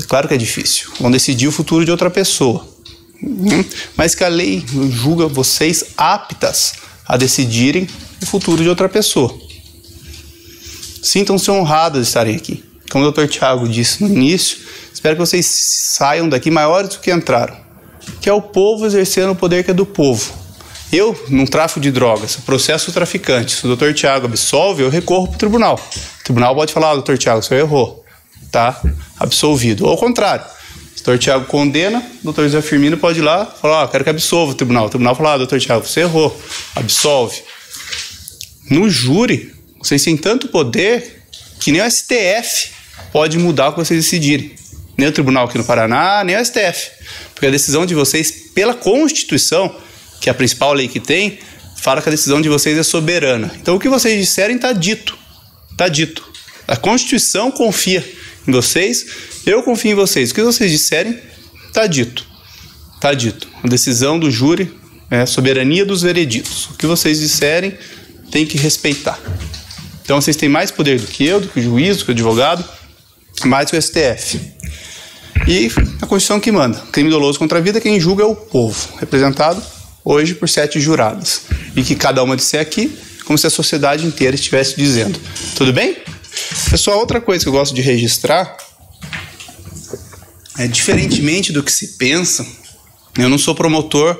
Claro que é difícil. Vão decidir o futuro de outra pessoa. Mas que a lei julga vocês aptas a decidirem o futuro de outra pessoa. Sintam-se honrados de estarem aqui. Como o Dr. Tiago disse no início, espero que vocês saiam daqui maiores do que entraram, que é o povo exercendo o poder que é do povo. Eu, num tráfico de drogas, processo o traficante, se o Dr. Tiago absolve, eu recorro para o tribunal. O tribunal pode falar, Dr. Tiago, o senhor errou, tá absolvido. Ou ao contrário, se o Dr. Tiago condena, o Dr. José Firmino pode ir lá e falar, quero que absolva o tribunal. O tribunal fala, Dr. Tiago, você errou, absolve. No júri, vocês têm tanto poder que nem o STF pode mudar o que vocês decidirem. Nem o tribunal aqui no Paraná, nem o STF. Porque a decisão de vocês, pela Constituição, que é a principal lei que tem, fala que a decisão de vocês é soberana. Então o que vocês disserem está dito. Está dito. A Constituição confia em vocês, eu confio em vocês. O que vocês disserem está dito. Está dito. A decisão do júri é a soberania dos vereditos. O que vocês disserem tem que respeitar. Então vocês têm mais poder do que eu, do que o juiz, do que o advogado, mais que o STF. E a Constituição que manda. Crime doloso contra a vida, quem julga é o povo, representado hoje por 7 jurados. E que cada uma disser aqui, como se a sociedade inteira estivesse dizendo. Tudo bem? Pessoal, outra coisa que eu gosto de registrar é, diferentemente do que se pensa, eu não sou promotor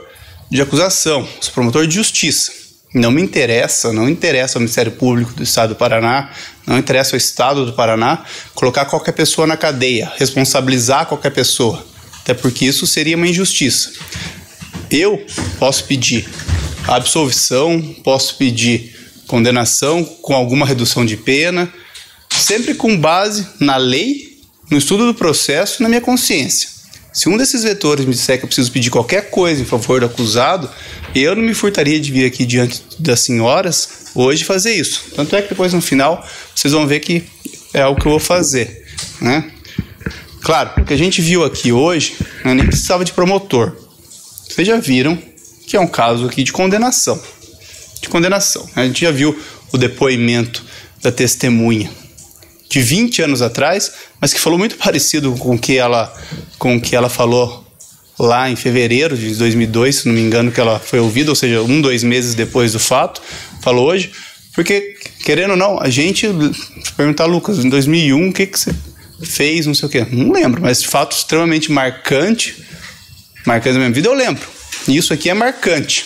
de acusação, sou promotor de justiça. Não interessa ao Ministério Público do Estado do Paraná, não interessa ao Estado do Paraná colocar qualquer pessoa na cadeia, responsabilizar qualquer pessoa, até porque isso seria uma injustiça. Eu posso pedir absolvição, posso pedir condenação com alguma redução de pena, sempre com base na lei, no estudo do processo e na minha consciência. Se um desses vetores me disser que eu preciso pedir qualquer coisa em favor do acusado, eu não me furtaria de vir aqui diante das senhoras hoje fazer isso. Tanto é que depois no final vocês vão ver que é algo que eu vou fazer, né? Claro, o que a gente viu aqui hoje, eu nem precisava de promotor. Vocês já viram que é um caso aqui de condenação. A gente já viu o depoimento da testemunha de 20 anos atrás, mas que falou muito parecido com o que ela falou lá em fevereiro de 2002, se não me engano, que ela foi ouvida, ou seja, 2 meses depois do fato, falou hoje, porque, querendo ou não, a gente perguntar, Lucas, em 2001, o que você fez, não sei o quê, não lembro, mas fato extremamente marcante na minha vida, eu lembro. E isso aqui é marcante,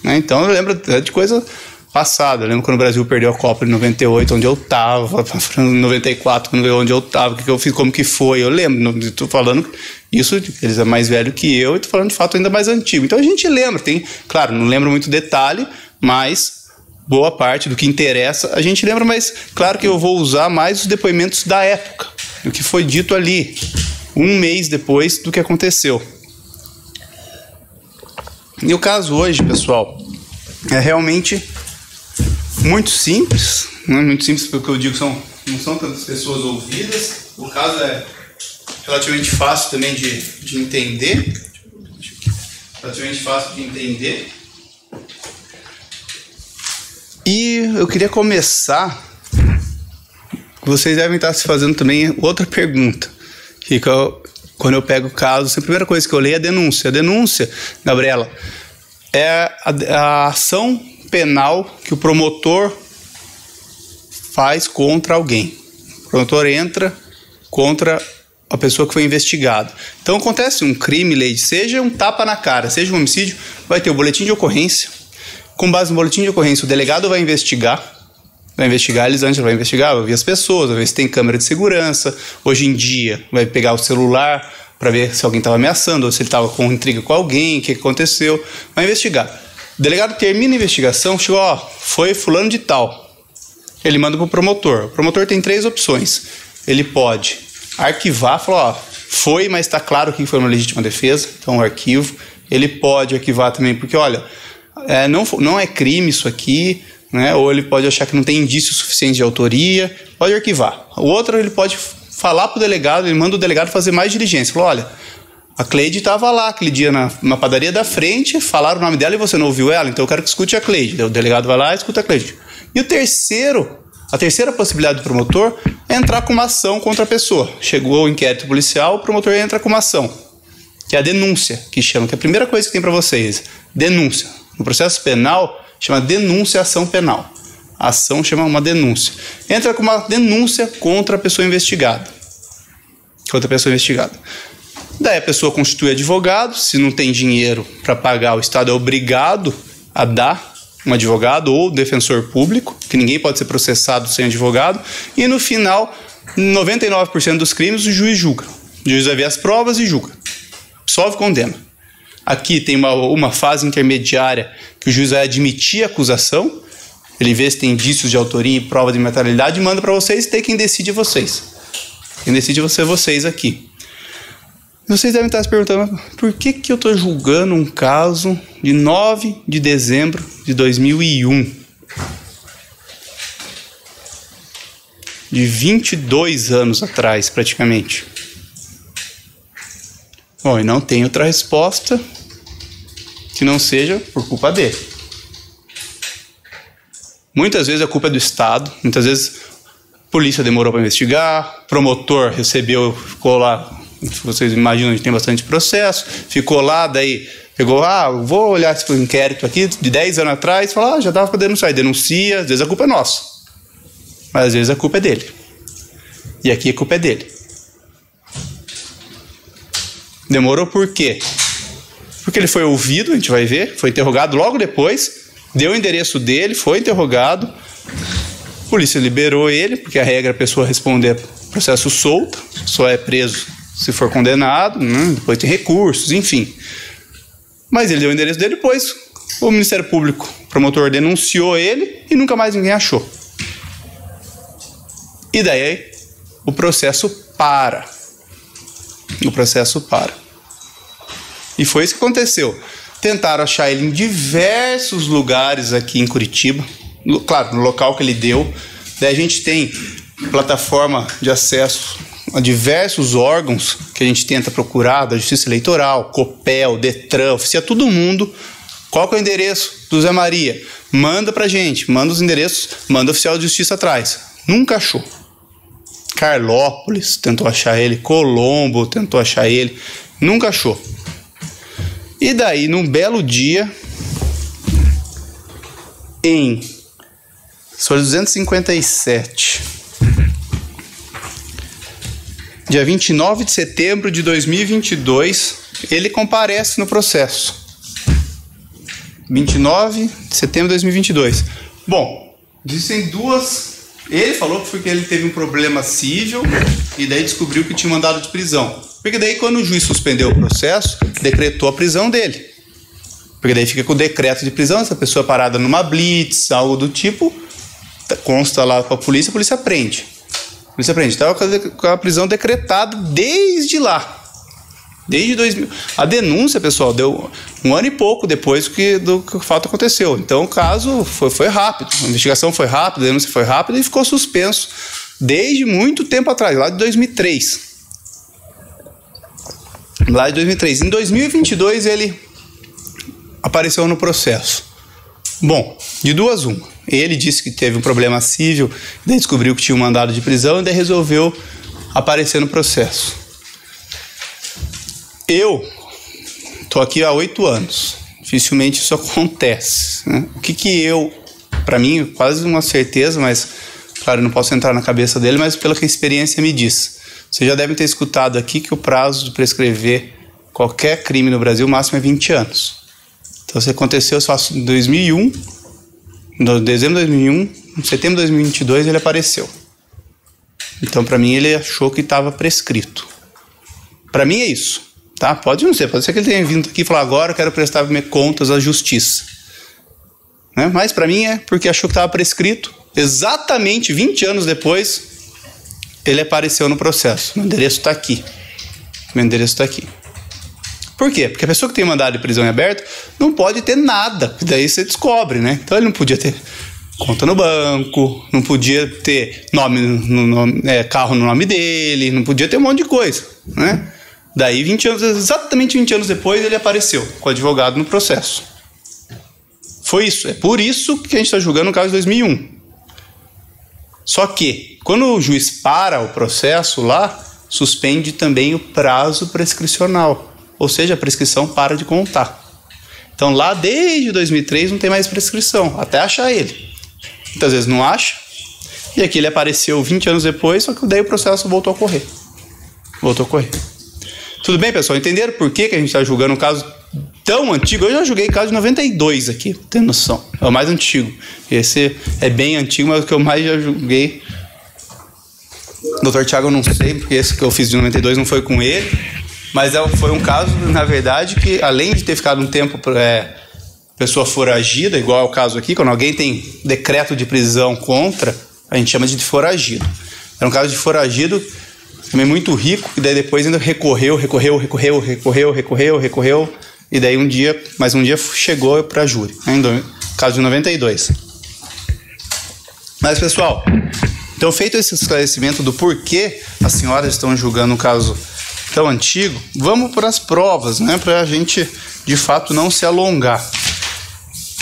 né? Então eu lembro de coisa passada. Eu lembro quando o Brasil perdeu a Copa em 98, onde eu tava, em 94, onde eu tava, o que eu fiz, como que foi. Eu lembro, estou falando isso, eles é mais velho que eu, e estou falando de fato ainda mais antigo. Então a gente lembra, claro, não lembro muito detalhe, mas boa parte do que interessa a gente lembra, mas claro que eu vou usar mais os depoimentos da época, do que foi dito ali, 1 mês depois do que aconteceu. E o caso hoje, pessoal, é realmente muito simples, né? Muito simples porque eu digo não são tantas pessoas ouvidas. O caso é relativamente fácil também de entender. E eu queria começar. Vocês devem estar se fazendo também outra pergunta. Que quando eu pego o caso, a primeira coisa que eu leio é a denúncia. A denúncia, Gabriela, é a ação penal que o promotor faz contra alguém. O promotor entra contra a pessoa que foi investigada. Então acontece um crime, Leide, seja um tapa na cara, seja um homicídio, vai ter o boletim de ocorrência. Com base no boletim de ocorrência, o delegado vai investigar eles antes, vai ouvir as pessoas, vai ver se tem câmera de segurança. Hoje em dia, vai pegar o celular para ver se alguém estava ameaçando ou se ele estava com intriga com alguém, o que aconteceu. Vai investigar. O delegado termina a investigação, chegou, foi fulano de tal. Ele manda para o promotor. O promotor tem 3 opções. Ele pode arquivar, falar, foi, mas está claro que foi uma legítima defesa, então arquivo. Ele pode arquivar também, porque, não é crime isso aqui, né? Ou ele pode achar que não tem indício suficiente de autoria, pode arquivar. O outro, ele pode falar para o delegado, ele manda o delegado fazer mais diligência. Fala, a Cleide estava lá aquele dia na padaria da frente, falaram o nome dela e você não ouviu ela, então eu quero que escute a Cleide. O delegado vai lá e escuta a Cleide. E a terceira possibilidade do promotor é entrar com uma ação contra a pessoa. Chegou o inquérito policial, o promotor entra com uma ação, que é a denúncia, que chama, que é a primeira coisa que tem para vocês, denúncia. No processo penal, chama denunciação penal. A ação chama uma denúncia. Entra com uma denúncia contra a pessoa investigada. Daí a pessoa constitui advogado. Se não tem dinheiro para pagar, o Estado é obrigado a dar um advogado ou defensor público, que ninguém pode ser processado sem advogado. E no final, 99% dos crimes, o juiz julga. O juiz vai ver as provas e julga. Absolve e condena. Aqui tem uma fase intermediária que o juiz vai admitir a acusação, ele vê se tem indícios de autoria e prova de materialidade e manda para vocês, e tem quem decide vocês. Quem decide vocês aqui. Vocês devem estar se perguntando, por que eu estou julgando um caso de 9 de dezembro de 2001? De 22 anos atrás, praticamente. Bom, e não tem outra resposta que não seja por culpa dele. Muitas vezes a culpa é do Estado, muitas vezes a polícia demorou para investigar, promotor recebeu, ficou lá, vocês imaginam, a gente tem bastante processo, ficou lá, daí pegou, vou olhar esse inquérito aqui de 10 anos atrás, fala, já dava para denunciar, denuncia, às vezes a culpa é nossa, mas às vezes a culpa é dele. E aqui a culpa é dele. Demorou por quê? Porque ele foi ouvido, a gente vai ver, foi interrogado logo depois, deu o endereço dele, foi interrogado, a polícia liberou ele, porque a regra é a pessoa responder processo solto, só é preso se for condenado, né? Depois tem recursos, enfim. Mas ele deu o endereço dele, depois o Ministério Público, o promotor denunciou ele e nunca mais ninguém achou. E daí o processo para. E foi isso que aconteceu. Tentaram achar ele em diversos lugares aqui em Curitiba. Claro, no local que ele deu, Daí a gente tem plataforma de acesso a diversos órgãos que a gente tenta procurar, da Justiça Eleitoral, COPEL, DETRAN, oficia todo mundo. Qual que é o endereço do Zé Maria? Manda pra gente, manda os endereços, manda o oficial de justiça atrás. Nunca achou. Carlópolis tentou achar ele, Colombo tentou achar ele, nunca achou. E daí, num belo dia, em 257, dia 29 de setembro de 2022, ele comparece no processo. 29 de setembro de 2022. Bom, existem duas... Ele falou que foi que ele teve um problema civil e daí descobriu que tinha mandado de prisão. Porque daí quando o juiz suspendeu o processo, decretou a prisão dele. Porque daí fica com o decreto de prisão, essa pessoa parada numa blitz, algo do tipo, consta lá com a polícia prende. A polícia prende. Estava com a prisão decretada desde lá. Desde 2000. A denúncia, pessoal, deu 1 ano e pouco depois do que o fato aconteceu. Então o caso foi rápido. A investigação foi rápida, a denúncia foi rápida e ficou suspenso desde muito tempo atrás, lá de 2003. Lá de 2003. Em 2022 ele apareceu no processo. Bom, de duas uma. Ele disse que teve um problema civil, daí descobriu que tinha um mandado de prisão e daí resolveu aparecer no processo. Eu tô aqui há 8 anos. Dificilmente isso acontece, né? O que eu, para mim, quase uma certeza, mas claro, não posso entrar na cabeça dele, mas pela que a experiência me diz. Vocês já devem ter escutado aqui que o prazo de prescrever qualquer crime no Brasil, o máximo é 20 anos. Então, se aconteceu em 2001, em dezembro de 2001, em setembro de 2022, ele apareceu. Então, para mim, ele achou que estava prescrito. Para mim é isso. Tá? Pode não ser, pode ser que ele tenha vindo aqui e falar agora eu quero prestar contas à justiça. Né? Mas para mim é porque achou que estava prescrito. Exatamente 20 anos depois, ele apareceu no processo. Meu endereço está aqui. Meu endereço está aqui. Por quê? Porque a pessoa que tem mandado de prisão em aberto não pode ter nada. Daí você descobre, né? Então ele não podia ter conta no banco, não podia ter carro no nome dele, não podia ter um monte de coisa, né? Daí, exatamente 20 anos depois, ele apareceu com o advogado no processo. Foi isso. É por isso que a gente está julgando o caso de 2001. Só que, quando o juiz para o processo lá, suspende também o prazo prescricional. Ou seja, a prescrição para de contar. Então, lá desde 2003 não tem mais prescrição, até achar ele. Muitas vezes não acha. E aqui ele apareceu 20 anos depois, só que daí o processo voltou a correr. Tudo bem, pessoal? Entenderam por que a gente está julgando um caso tão antigo? Eu já julguei caso de 92 aqui, tem noção. É o mais antigo. Esse é bem antigo, mas o que eu mais já julguei. Dr. Thiago eu não sei, porque esse que eu fiz de 92 não foi com ele. Mas foi um caso, na verdade, que além de ter ficado um tempo pessoa foragida, igual é o caso aqui, quando alguém tem decreto de prisão contra, a gente chama de foragido. Era um caso de foragido também muito rico, e daí depois ainda recorreu, e daí mais um dia chegou para júri, no caso de 92. Mas, pessoal, então feito esse esclarecimento do porquê as senhoras estão julgando um caso tão antigo, vamos para as provas, né, para a gente, de fato, não se alongar.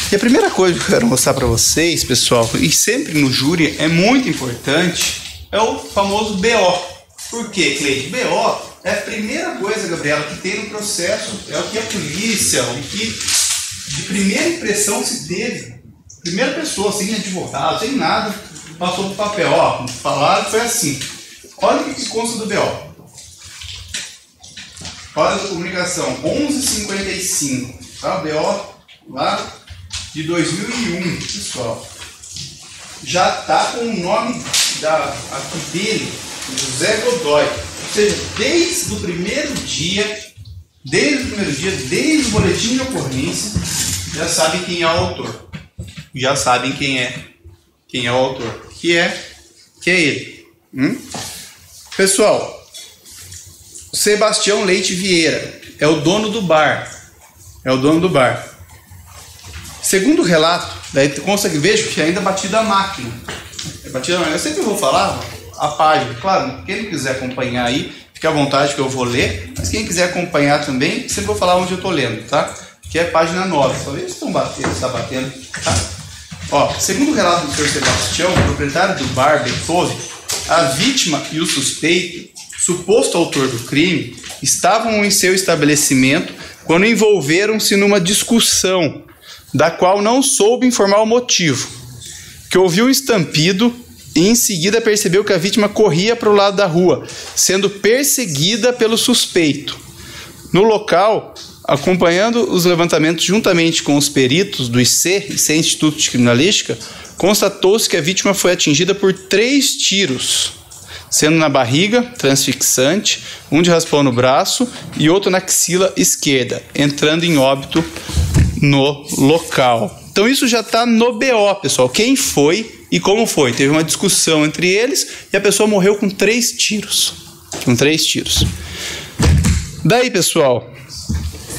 E a primeira coisa que eu quero mostrar para vocês, pessoal, e sempre no júri é muito importante, é o famoso BO. Por quê, Cleide? BO é a primeira coisa, Gabriela, que tem no processo, é o que a polícia, o que de primeira impressão se teve. Primeira pessoa, sem advogado, sem nada, passou pro papel. Ó, falaram que foi assim. Olha o que consta do BO. Hora da comunicação, 11h55. Tá? O BO lá de 2001, pessoal. Já tá com o nome aqui dele, José Godoy. Ou seja, desde o primeiro dia, desde o boletim de ocorrência, já sabem quem é o autor. Já sabem quem é o autor. Que é ele. Pessoal, Sebastião Leite Vieira é o dono do bar. Segundo o relato, daí consta que vejo que ainda batida a máquina. Eu sempre vou falar a página. Claro, quem não quiser acompanhar aí, fique à vontade que eu vou ler. Mas quem quiser acompanhar também, sempre vou falar onde eu estou lendo, tá? Que é página 9. Talvez estão batendo, está batendo, tá? Ó, segundo o relato do Sr. Sebastião, proprietário do bar Beethoven, a vítima e o suspeito, suposto autor do crime, estavam em seu estabelecimento quando envolveram-se numa discussão, da qual não soube informar o motivo, que ouviu um estampido e em seguida percebeu que a vítima corria para o lado da rua, sendo perseguida pelo suspeito. No local, acompanhando os levantamentos juntamente com os peritos do IC Instituto de Criminalística, constatou-se que a vítima foi atingida por 3 tiros, sendo na barriga, transfixante, um de raspão no braço e outro na axila esquerda, entrando em óbito no local. Então isso já está no BO, pessoal. Quem foi e como foi? Teve uma discussão entre eles e a pessoa morreu com 3 tiros. Com 3 tiros. Daí, pessoal,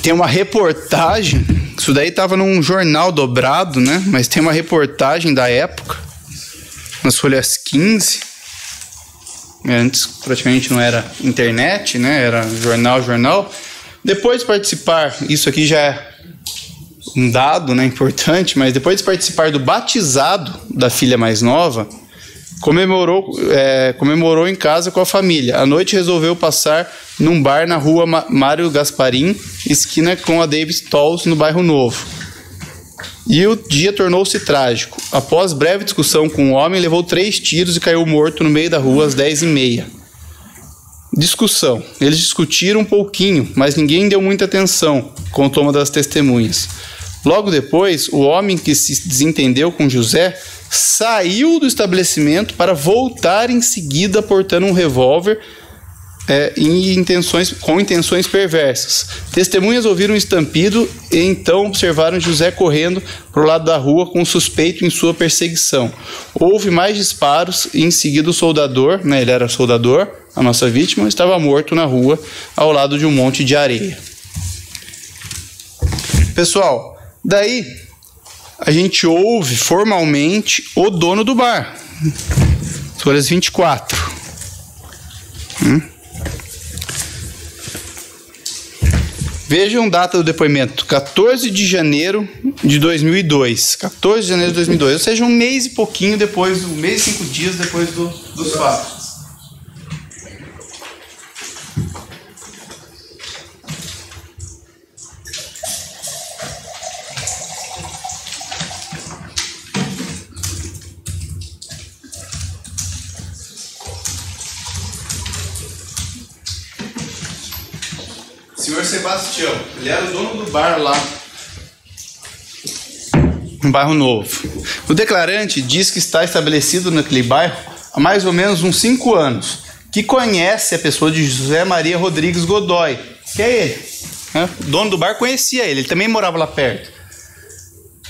tem uma reportagem. Isso daí estava num jornal dobrado, né? Mas tem uma reportagem da época, nas folhas 15. Antes praticamente não era internet, né? Era jornal. Depois de participar, isso aqui já é um dado, né, importante, mas depois de participar do batizado da filha mais nova, comemorou em casa com a família. À noite resolveu passar num bar na rua Mário Gasparim, esquina com a Davis Tolls, no bairro Novo. E o dia tornou-se trágico. Após breve discussão com o homem, levou 3 tiros e caiu morto no meio da rua às 10h30. Discussão. Eles discutiram um pouquinho, mas ninguém deu muita atenção, contou uma das testemunhas. Logo depois, o homem que se desentendeu com José saiu do estabelecimento para voltar em seguida portando um revólver com intenções perversas. Testemunhas ouviram um estampido e então observaram José correndo para o lado da rua com o suspeito em sua perseguição. Houve mais disparos e em seguida o soldador, né, ele era soldador, a nossa vítima, estava morto na rua ao lado de um monte de areia. Pessoal, daí a gente ouve formalmente o dono do bar. Folhas 24. Vejam data do depoimento, 14 de janeiro de 2002. 14 de janeiro de 2002, ou seja, um mês e pouquinho depois, 1 mês e 5 dias depois dos fatos. Senhor Sebastião, ele era o dono do bar lá no bairro Novo. O declarante diz que está estabelecido naquele bairro há mais ou menos uns 5 anos, que conhece a pessoa de José Maria Rodrigues Godoy, que é ele. Né? O dono do bar conhecia ele também morava lá perto.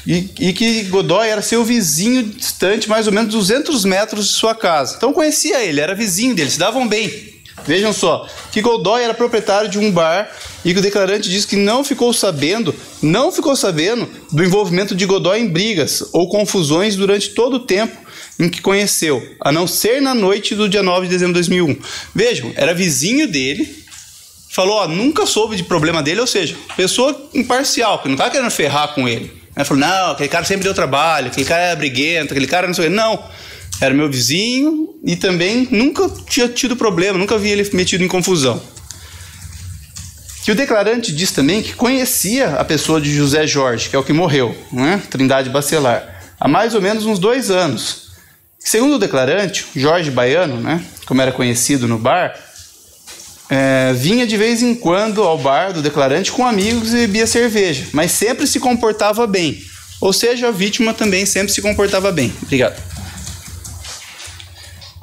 E que Godoy era seu vizinho distante, mais ou menos 200 metros de sua casa. Então conhecia ele, era vizinho dele, se davam bem. Vejam só, que Godoy era proprietário de um bar e que o declarante diz que não ficou sabendo do envolvimento de Godoy em brigas ou confusões durante todo o tempo em que conheceu, a não ser na noite do dia 9 de dezembro de 2001. Vejam, era vizinho dele, falou, nunca soube de problema dele, ou seja, pessoa imparcial, que não estava querendo ferrar com ele. Ele falou, não, aquele cara sempre deu trabalho, aquele cara era briguento, aquele cara não sei o que. Não, era meu vizinho e também nunca tinha tido problema, nunca vi ele metido em confusão. Que o declarante diz também que conhecia a pessoa de José Jorge, que é o que morreu, né? Trindade Bacelar, há mais ou menos uns 2 anos. Segundo o declarante, Jorge Baiano, né, como era conhecido no bar, vinha de vez em quando ao bar do declarante com amigos e bebia cerveja, mas sempre se comportava bem. Ou seja, a vítima também sempre se comportava bem. Obrigado.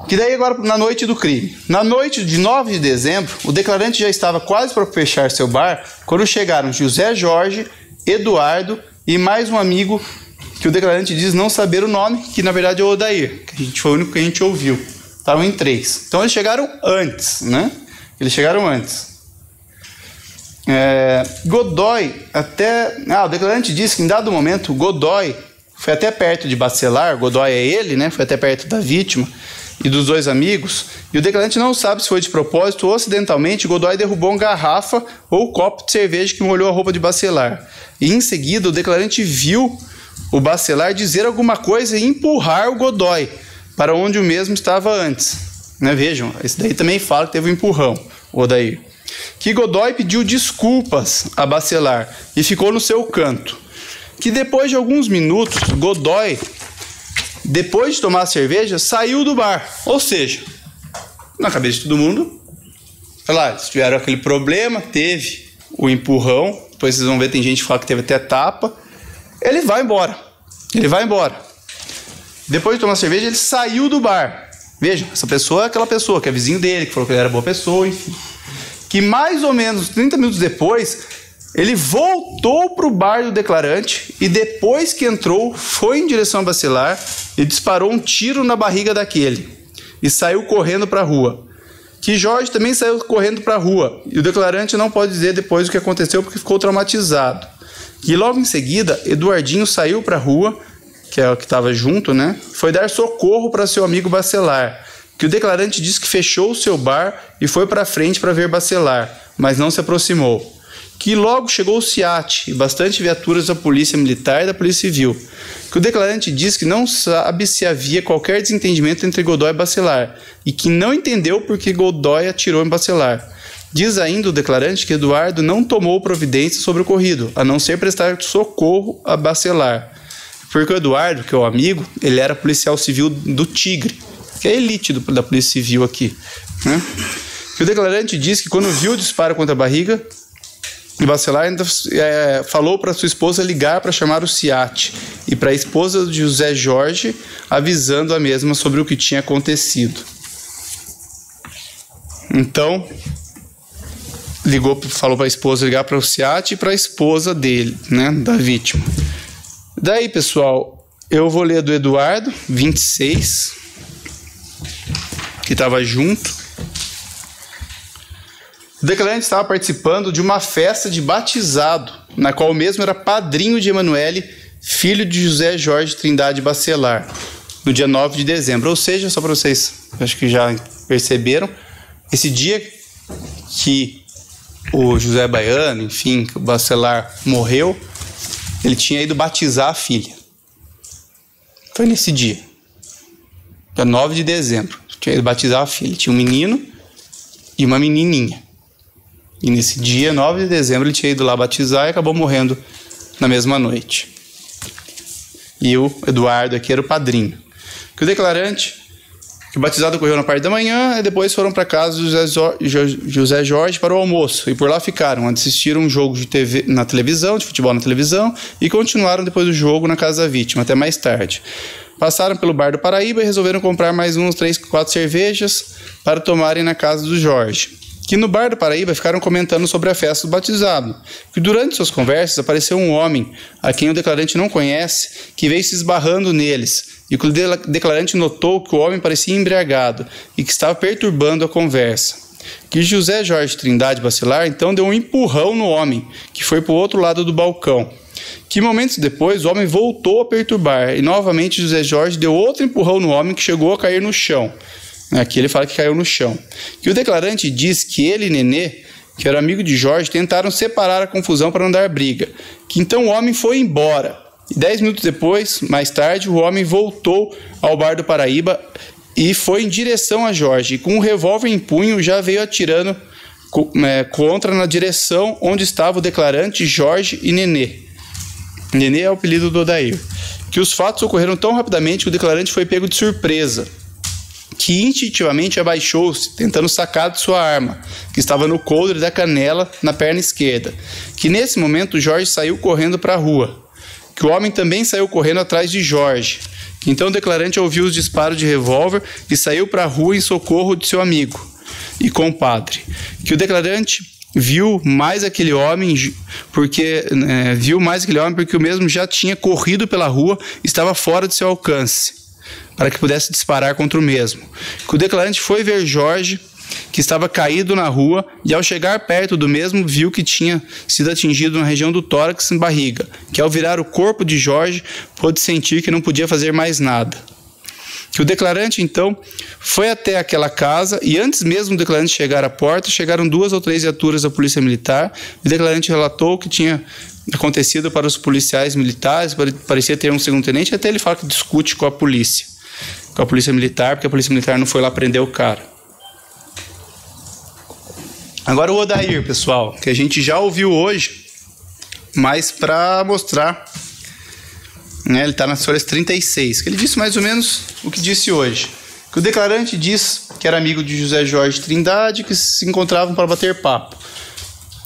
Que daí agora na noite do crime. Na noite de 9 de dezembro, o declarante já estava quase para fechar seu bar quando chegaram José Jorge, Eduardo e mais um amigo que o declarante diz não saber o nome, que na verdade é o Odair, que foi o único que a gente ouviu. Estavam em 3. Então eles chegaram antes, né? Godoy o declarante disse que em dado momento Godoy foi até perto de Bacelar. Godoy é ele, né? Foi até perto da vítima e dos dois amigos, e o declarante não sabe se foi de propósito ou acidentalmente. Godoy derrubou uma garrafa ou copo de cerveja que molhou a roupa de Bacelar. E em seguida o declarante viu o Bacelar dizer alguma coisa e empurrar o Godoy para onde o mesmo estava antes. Né? Vejam, esse daí também fala que teve um empurrão, o Odair. Que Godoy pediu desculpas a Bacelar e ficou no seu canto. Que depois de alguns minutos, Godoy, depois de tomar a cerveja, saiu do bar. Ou seja, na cabeça de todo mundo, lá, se tiveram aquele problema, teve o empurrão, depois vocês vão ver, tem gente que fala que teve até tapa. Ele vai embora. Depois de tomar a cerveja, ele saiu do bar. Vejam, essa pessoa é aquela pessoa que é vizinho dele, que falou que ele era boa pessoa, enfim. Que mais ou menos 30 minutos depois, ele voltou para o bar do declarante e depois que entrou, foi em direção a Bacelar e disparou um tiro na barriga daquele e saiu correndo para a rua. Que Jorge também saiu correndo para a rua e o declarante não pode dizer depois o que aconteceu porque ficou traumatizado. E logo em seguida, Eduardinho saiu para a rua, que é o que estava junto, né? Foi dar socorro para seu amigo Bacelar, que o declarante disse que fechou o seu bar e foi para frente para ver Bacelar, mas não se aproximou. Que logo chegou o SEAT e bastante viaturas da Polícia Militar e da Polícia Civil. Que o declarante disse que não sabe se havia qualquer desentendimento entre Godoy e Bacelar e que não entendeu por que Godoy atirou em Bacelar. Diz ainda o declarante que Eduardo não tomou providência sobre o ocorrido, a não ser prestar socorro a Bacelar. Porque o Eduardo, que é o amigo, ele era policial civil do Tigre, que é a elite da Polícia Civil aqui, né? Que o declarante diz que quando viu o disparo contra a barriga, o Bacelar ainda falou para sua esposa ligar para chamar o SEAT e para a esposa de José Jorge, avisando a mesma sobre o que tinha acontecido. Então, falou para a esposa ligar para o SEAT e para a esposa dele, né, da vítima. Daí, pessoal, eu vou ler do Eduardo, 26, que estava junto. O declarante estava participando de uma festa de batizado, na qual o mesmo era padrinho de Emanuele, filho de José Jorge Trindade Bacelar, no dia 9 de dezembro. Ou seja, só para vocês, acho que já perceberam, esse dia que o José Baiano, enfim, que o Bacelar morreu, ele tinha ido batizar a filha. Foi nesse dia, dia 9 de dezembro, tinha ido batizar a filha. Tinha um menino e uma menininha. E nesse dia, 9 de dezembro, ele tinha ido lá batizar e acabou morrendo na mesma noite. E o Eduardo aqui era o padrinho. Que o declarante, que o batizado ocorreu na parte da manhã, e depois foram para casa do José Jorge para o almoço. E por lá ficaram, assistiram um jogo de TV na televisão, de futebol na televisão, e continuaram depois do jogo na casa da vítima, até mais tarde. Passaram pelo bar do Paraíba e resolveram comprar mais 3, 4 cervejas para tomarem na casa do Jorge. Que no bar do Paraíba ficaram comentando sobre a festa do batizado, que durante suas conversas apareceu um homem, a quem o declarante não conhece, que veio se esbarrando neles, e que o declarante notou que o homem parecia embriagado e que estava perturbando a conversa. Que José Jorge Trindade Bacelar então deu um empurrão no homem, que foi para o outro lado do balcão. Que momentos depois o homem voltou a perturbar, e novamente José Jorge deu outro empurrão no homem, que chegou a cair no chão. Aqui ele fala que caiu no chão. Que o declarante diz que ele e Nenê, que era amigo de Jorge, tentaram separar a confusão para não dar briga. Que então o homem foi embora. E 10 minutos depois, mais tarde, o homem voltou ao bar do Paraíba e foi em direção a Jorge. E com um revólver em punho já veio atirando contra na direção onde estava o declarante, Jorge e Nenê. Nenê é o apelido do Odair. Que os fatos ocorreram tão rapidamente que o declarante foi pego de surpresa, que instintivamente abaixou-se, tentando sacar de sua arma, que estava no coldre da canela, na perna esquerda. Que nesse momento Jorge saiu correndo para a rua. Que o homem também saiu correndo atrás de Jorge. Que então o declarante ouviu os disparos de revólver e saiu para a rua em socorro de seu amigo e compadre. Que o declarante viu mais aquele homem porque o mesmo já tinha corrido pela rua e estava fora de seu alcance, para que pudesse disparar contra o mesmo. Que o declarante foi ver Jorge que estava caído na rua e, ao chegar perto do mesmo, viu que tinha sido atingido na região do tórax e barriga, que, ao virar o corpo de Jorge, pôde sentir que não podia fazer mais nada. Que o declarante, então, foi até aquela casa e, antes mesmo do declarante chegar à porta, chegaram 2 ou 3 viaturas da Polícia Militar. O declarante relatou o que tinha acontecido para os policiais militares, parecia ter um segundo-tenente, até ele fala que discute com a polícia militar, porque a Polícia Militar não foi lá prender o cara. Agora o Odair, pessoal, que a gente já ouviu hoje, mas para mostrar, né, ele está nas folhas 36, que ele disse mais ou menos o que disse hoje. Que o declarante diz que era amigo de José Jorge Trindade, que se encontravam para bater papo.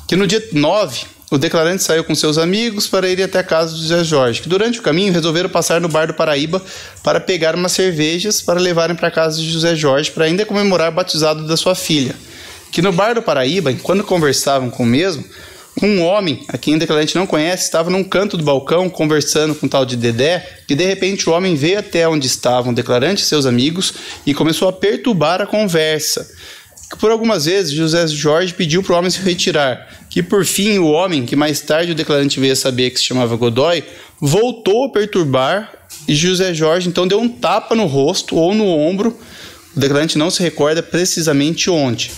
Que no dia 9, o declarante saiu com seus amigos para ir até a casa de José Jorge, que durante o caminho resolveram passar no bar do Paraíba para pegar umas cervejas para levarem para a casa de José Jorge para ainda comemorar o batizado da sua filha. Que no bar do Paraíba, enquanto conversavam com o mesmo, um homem, a quem o declarante não conhece, estava num canto do balcão conversando com o tal de Dedé, que de repente o homem veio até onde estavam o declarante e seus amigos e começou a perturbar a conversa. Que por algumas vezes José Jorge pediu para o homem se retirar, que por fim o homem, que mais tarde o declarante veio a saber que se chamava Godoy, voltou a perturbar e José Jorge então deu um tapa no rosto ou no ombro, o declarante não se recorda precisamente onde.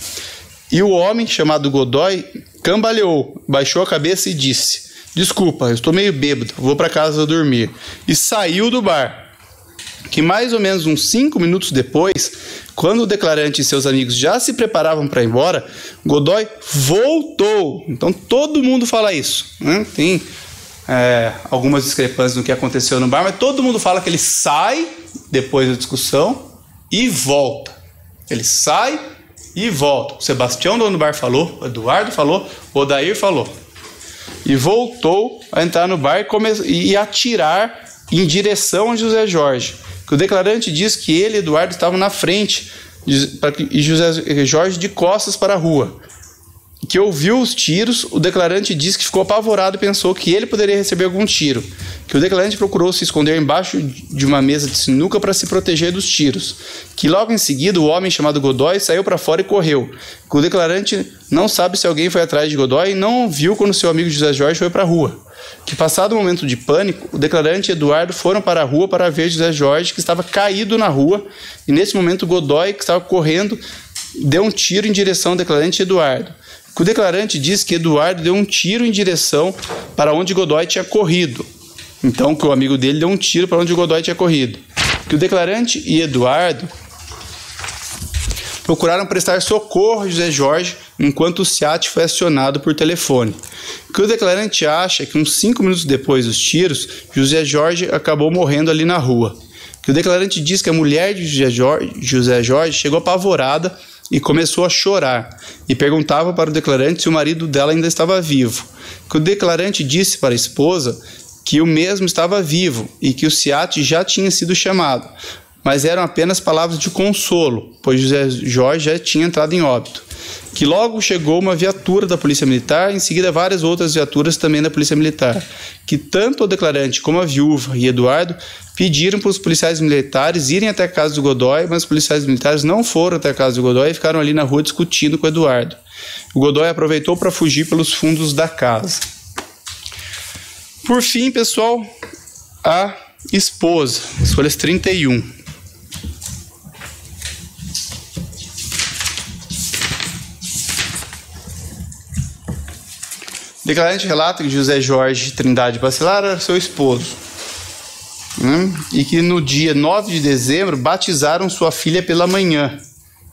E o homem, chamado Godoy, cambaleou, baixou a cabeça e disse: "Desculpa, eu estou meio bêbado, vou para casa dormir." E saiu do bar. Que mais ou menos uns 5 minutos depois, quando o declarante e seus amigos já se preparavam para ir embora, Godoy voltou. Então todo mundo fala isso, né? Tem algumas discrepâncias no que aconteceu no bar, mas todo mundo fala que ele sai depois da discussão e volta. Ele sai e volta. O Sebastião, dono do bar, falou, o Eduardo falou, o Odair falou. E voltou a entrar no bar e atirar em direção a José Jorge. Que o declarante diz que ele e Eduardo estavam na frente e José Jorge de costas para a rua. Que ouviu os tiros, o declarante diz que ficou apavorado e pensou que ele poderia receber algum tiro. Que o declarante procurou se esconder embaixo de uma mesa de sinuca para se proteger dos tiros. Que logo em seguida o homem chamado Godoy saiu para fora e correu. Que o declarante não sabe se alguém foi atrás de Godoy e não ouviu quando seu amigo José Jorge foi para a rua. Que passado o momento de pânico, o declarante e Eduardo foram para a rua para ver José Jorge, que estava caído na rua, e nesse momento Godoy, que estava correndo, deu um tiro em direção ao declarante e Eduardo. Que o declarante diz que Eduardo deu um tiro em direção para onde Godoy tinha corrido. Então, que o amigo dele deu um tiro para onde o Godoy tinha corrido. Que o declarante e Eduardo procuraram prestar socorro a José Jorge enquanto o SEAT foi acionado por telefone. Que o declarante acha que uns 5 minutos depois dos tiros, José Jorge acabou morrendo ali na rua. Que o declarante diz que a mulher de José Jorge chegou apavorada e começou a chorar, e perguntava para o declarante se o marido dela ainda estava vivo. Que o declarante disse para a esposa que o mesmo estava vivo e que o SEAT já tinha sido chamado, mas eram apenas palavras de consolo, pois José Jorge já tinha entrado em óbito. Que logo chegou uma viatura da Polícia Militar, em seguida várias outras viaturas também da Polícia Militar. Que tanto o declarante como a viúva e Eduardo pediram para os policiais militares irem até a casa do Godoy, mas os policiais militares não foram até a casa do Godoy e ficaram ali na rua discutindo com o Eduardo. O Godoy aproveitou para fugir pelos fundos da casa. Por fim, pessoal, a esposa, as folhas 31. O declarante relata que José Jorge Trindade Bacelar era seu esposo, e que no dia 9 de dezembro batizaram sua filha pela manhã.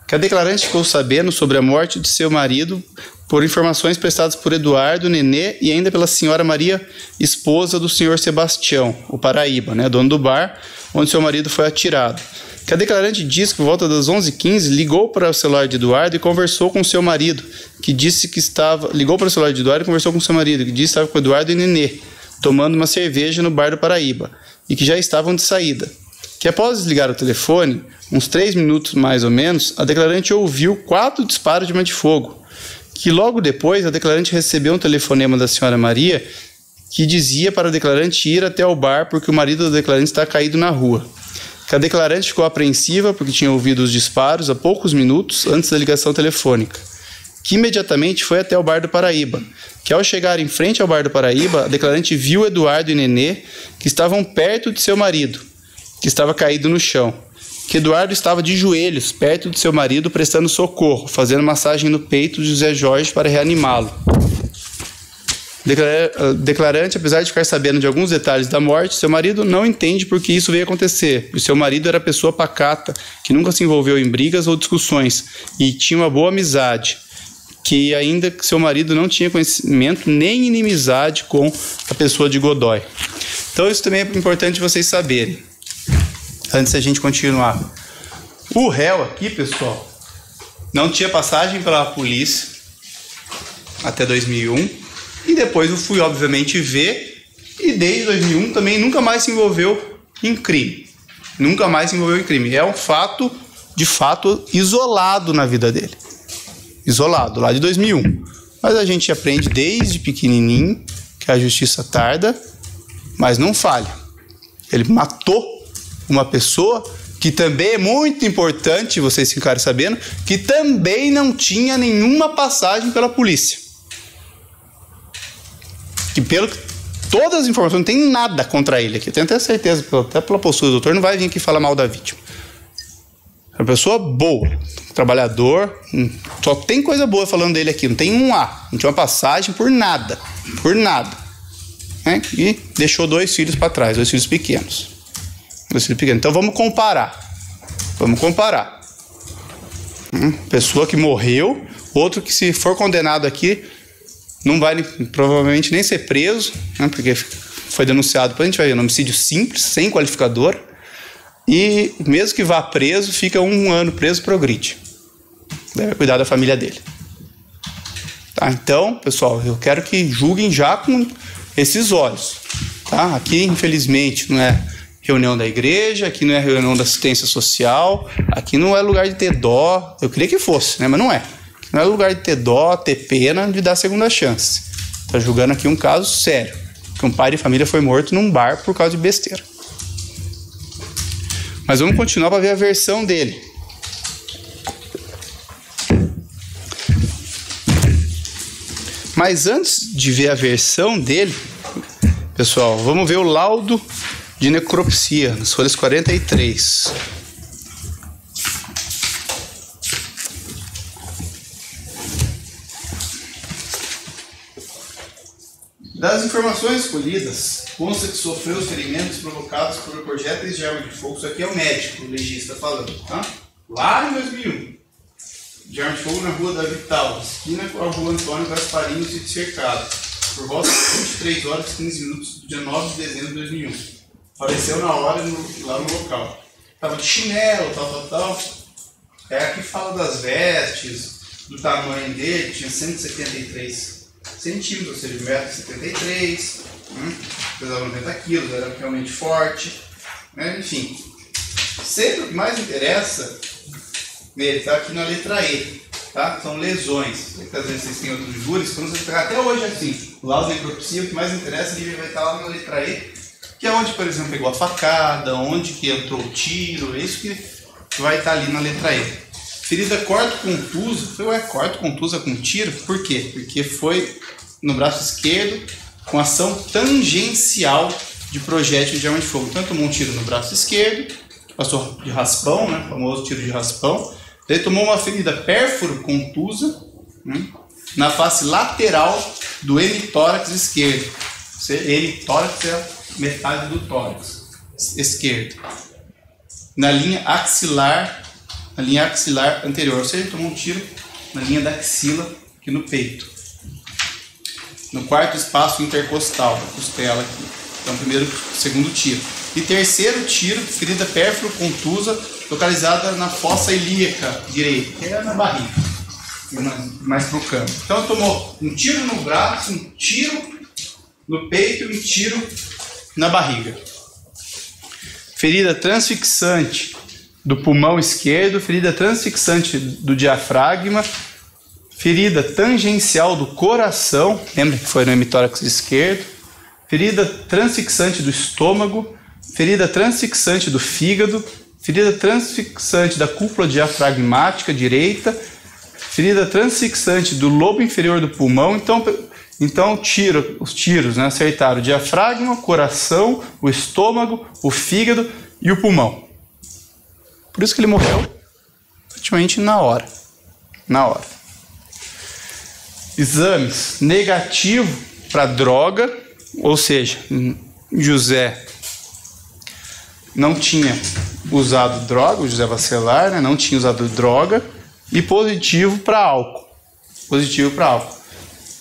Que a declarante ficou sabendo sobre a morte de seu marido por informações prestadas por Eduardo, Nenê e ainda pela senhora Maria, esposa do senhor Sebastião, o Paraíba, dono do bar, onde seu marido foi atirado. Que a declarante diz que por volta das 11h15 ligou para o celular de Eduardo e conversou com seu marido, que disse que estava... Ligou para o celular de Eduardo e conversou com seu marido, que disse que estava com Eduardo e Nenê, tomando uma cerveja no bar do Paraíba, e que já estavam de saída. Que após desligar o telefone, uns 3 minutos mais ou menos, a declarante ouviu 4 disparos de arma de fogo. Que logo depois a declarante recebeu um telefonema da senhora Maria, que dizia para a declarante ir até o bar porque o marido da declarante está caído na rua. que a declarante ficou apreensiva porque tinha ouvido os disparos há poucos minutos antes da ligação telefônica, que imediatamente foi até o Bar do Paraíba, que ao chegar em frente ao Bar do Paraíba, a declarante viu Eduardo e Nenê, que estavam perto de seu marido, que estava caído no chão, que Eduardo estava de joelhos perto de seu marido prestando socorro, fazendo massagem no peito de José Jorge para reanimá-lo. Declarante, apesar de ficar sabendo de alguns detalhes da morte, seu marido não entende por que isso veio acontecer. O seu marido era pessoa pacata, que nunca se envolveu em brigas ou discussões, e tinha uma boa amizade, que ainda que seu marido não tinha conhecimento nem inimizade com a pessoa de Godoy. Então isso também é importante vocês saberem, antes da gente continuar. O réu aqui, pessoal, não tinha passagem pela polícia até 2001, e depois eu fui, obviamente, ver, e desde 2001 também nunca mais se envolveu em crime. Nunca mais se envolveu em crime. É um fato, de fato, isolado na vida dele. Isolado, lá de 2001. Mas a gente aprende desde pequenininho que a justiça tarda, mas não falha. Ele matou uma pessoa que também é muito importante vocês ficarem sabendo, que também não tinha nenhuma passagem pela polícia. Que pelo todas as informações, não tem nada contra ele aqui. Eu tenho até certeza, até pela postura do doutor, não vai vir aqui falar mal da vítima. É uma pessoa boa, trabalhador, só tem coisa boa falando dele aqui, não tem um A, não tinha uma passagem por nada, né? E deixou 2 filhos para trás, 2 filhos pequenos. Então vamos comparar. Pessoa que morreu, outro que se for condenado aqui, não vai provavelmente nem ser preso, né, porque foi denunciado, depois a gente vai ver, um homicídio simples, sem qualificador, e mesmo que vá preso, fica 1 ano preso, progride. Deve cuidar da família dele. Tá? Então, pessoal, eu quero que julguem já com esses olhos. Tá? Aqui, infelizmente, não é reunião da igreja, aqui não é reunião da assistência social, aqui não é lugar de ter dó, eu queria que fosse, né, mas não é. Não é lugar de ter dó, ter pena, de dar segunda chance. Está julgando aqui um caso sério, que um pai de família foi morto num bar por causa de besteira. Mas vamos continuar para ver a versão dele. Mas antes de ver a versão dele, pessoal, vamos ver o laudo de necropsia, nas folhas 43. Das informações escolhidas, consta que sofreu os ferimentos provocados por projéteis de arma de fogo. Isso aqui é o médico, o legista falando, tá? Lá em 2001. De arma de fogo na rua da Vital, esquina com a rua Antônio Gasparinho, sítio cercado, por volta de 23 horas e 15 minutos do dia 9 de dezembro de 2001. Faleceu na hora lá no local. Estava de chinelo, tal. Aqui fala das vestes, do tamanho dele, tinha 173 centímetros, ou seja, 1,73 m, pesava 90 quilos, era realmente forte, né? Enfim. Sempre o que mais interessa nele está aqui na letra E, tá? São lesões. Às vezes vocês têm outros júris, quando você pegar até hoje assim, o laudo de necropsia, o que mais interessa ele vai estar lá na letra E, que é onde, por exemplo, pegou a facada, onde que entrou o tiro, é isso que vai estar ali na letra E. Ferida corto-contusa, corto-contusa com tiro, por quê? Porque foi no braço esquerdo com ação tangencial de projétil de arma de fogo. Então tomou um tiro no braço esquerdo, passou de raspão, né, o famoso tiro de raspão. Ele tomou uma ferida pérfuro-contusa, né, na face lateral do hemitórax esquerdo. Hemitórax é a metade do tórax esquerdo. Na linha axilar anterior, ou seja, ele tomou um tiro na linha da axila, aqui no peito. No quarto espaço intercostal, da costela aqui. Então, segundo tiro. E terceiro tiro, ferida pérfuro-contusa, localizada na fossa ilíaca direita, que é na barriga, mais pro campo. Então, tomou um tiro no braço, um tiro no peito e um tiro na barriga. Ferida transfixante do pulmão esquerdo, ferida transfixante do diafragma, ferida tangencial do coração, lembra que foi no hemitórax esquerdo, ferida transfixante do estômago, ferida transfixante do fígado, ferida transfixante da cúpula diafragmática direita, ferida transfixante do lobo inferior do pulmão. Então os tiros, né, acertaram o diafragma, o coração, o estômago, o fígado e o pulmão. Por isso que ele morreu praticamente na hora. Exames negativo para droga, ou seja, José não tinha usado droga, o José Bacelar, né, não tinha usado droga, e positivo para álcool.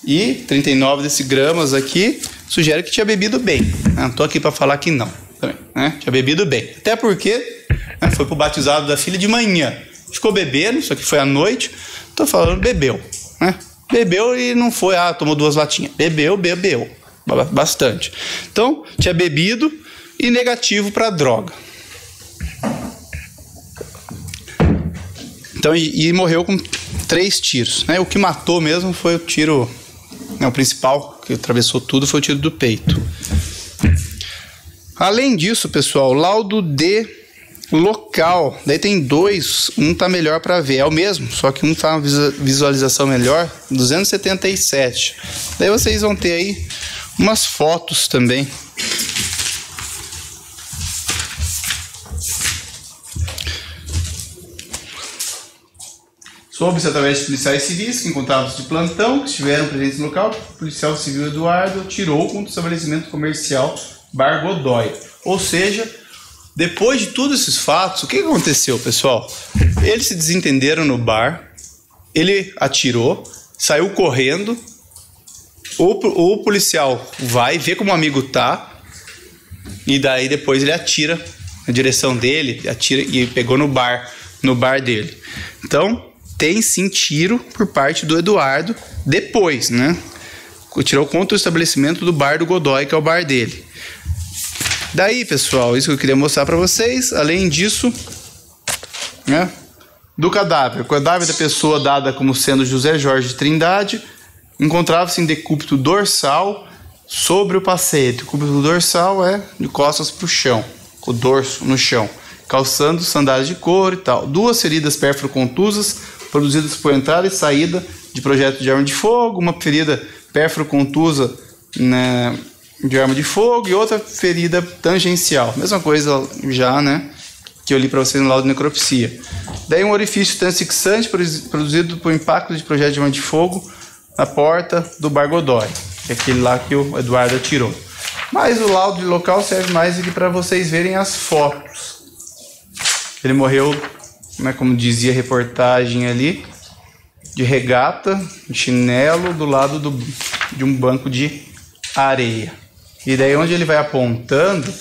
E 39 decigramas aqui sugere que tinha bebido bem. Não estou aqui para falar que não, também, né? Tinha bebido bem. Até porque, né, foi pro batizado da filha de manhã. Ficou bebendo, isso aqui foi à noite. Estou falando, bebeu, né? Bebeu e não foi, tomou 2 latinhas. Bebeu bastante. Então, tinha bebido e negativo para droga. Então, e morreu com 3 tiros, né? O que matou mesmo foi o tiro, né, o principal que atravessou tudo foi o tiro do peito. Além disso, pessoal, laudo de local, daí tem 2, um tá melhor para ver, é o mesmo, só que um tá uma visualização melhor, 277. Daí vocês vão ter aí umas fotos também. Soube-se através de policiais civis que encontravam-se de plantão, que estiveram presentes no local, o policial civil Eduardo atirou contra o estabelecimento comercial Bar Godoy. Ou seja, depois de todos esses fatos, o que aconteceu, pessoal? Eles se desentenderam no bar, ele atirou, saiu correndo, o policial vai, vê como o amigo tá, e daí depois ele atira na direção dele, atira e pegou no bar dele. Então, tem sim tiro por parte do Eduardo depois, né? Tirou contra o estabelecimento do bar do Godoy, que é o bar dele. Daí, pessoal, isso que eu queria mostrar para vocês. Além disso, né, do cadáver. O cadáver da pessoa dada como sendo José Jorge Trindade encontrava-se em decúbito dorsal sobre o passeio. Decúbito dorsal é de costas para o chão, o dorso no chão, calçando sandálias de couro e tal. 2 feridas pérfuro-contusas produzidas por entrada e saída de projétil de arma de fogo, uma ferida pérfuro-contusa, né, de arma de fogo e outra ferida tangencial. Mesma coisa já, né, que eu li para vocês no laudo de necropsia. Daí um orifício transfixante produzido por impacto de projétil de arma de fogo na porta do Bar Godoy, que é aquele lá que o Eduardo atirou. Mas o laudo de local serve mais aqui para vocês verem as fotos. Ele morreu, né, como dizia a reportagem ali, de regata, de chinelo, do lado de um banco de areia. E daí onde ele vai apontando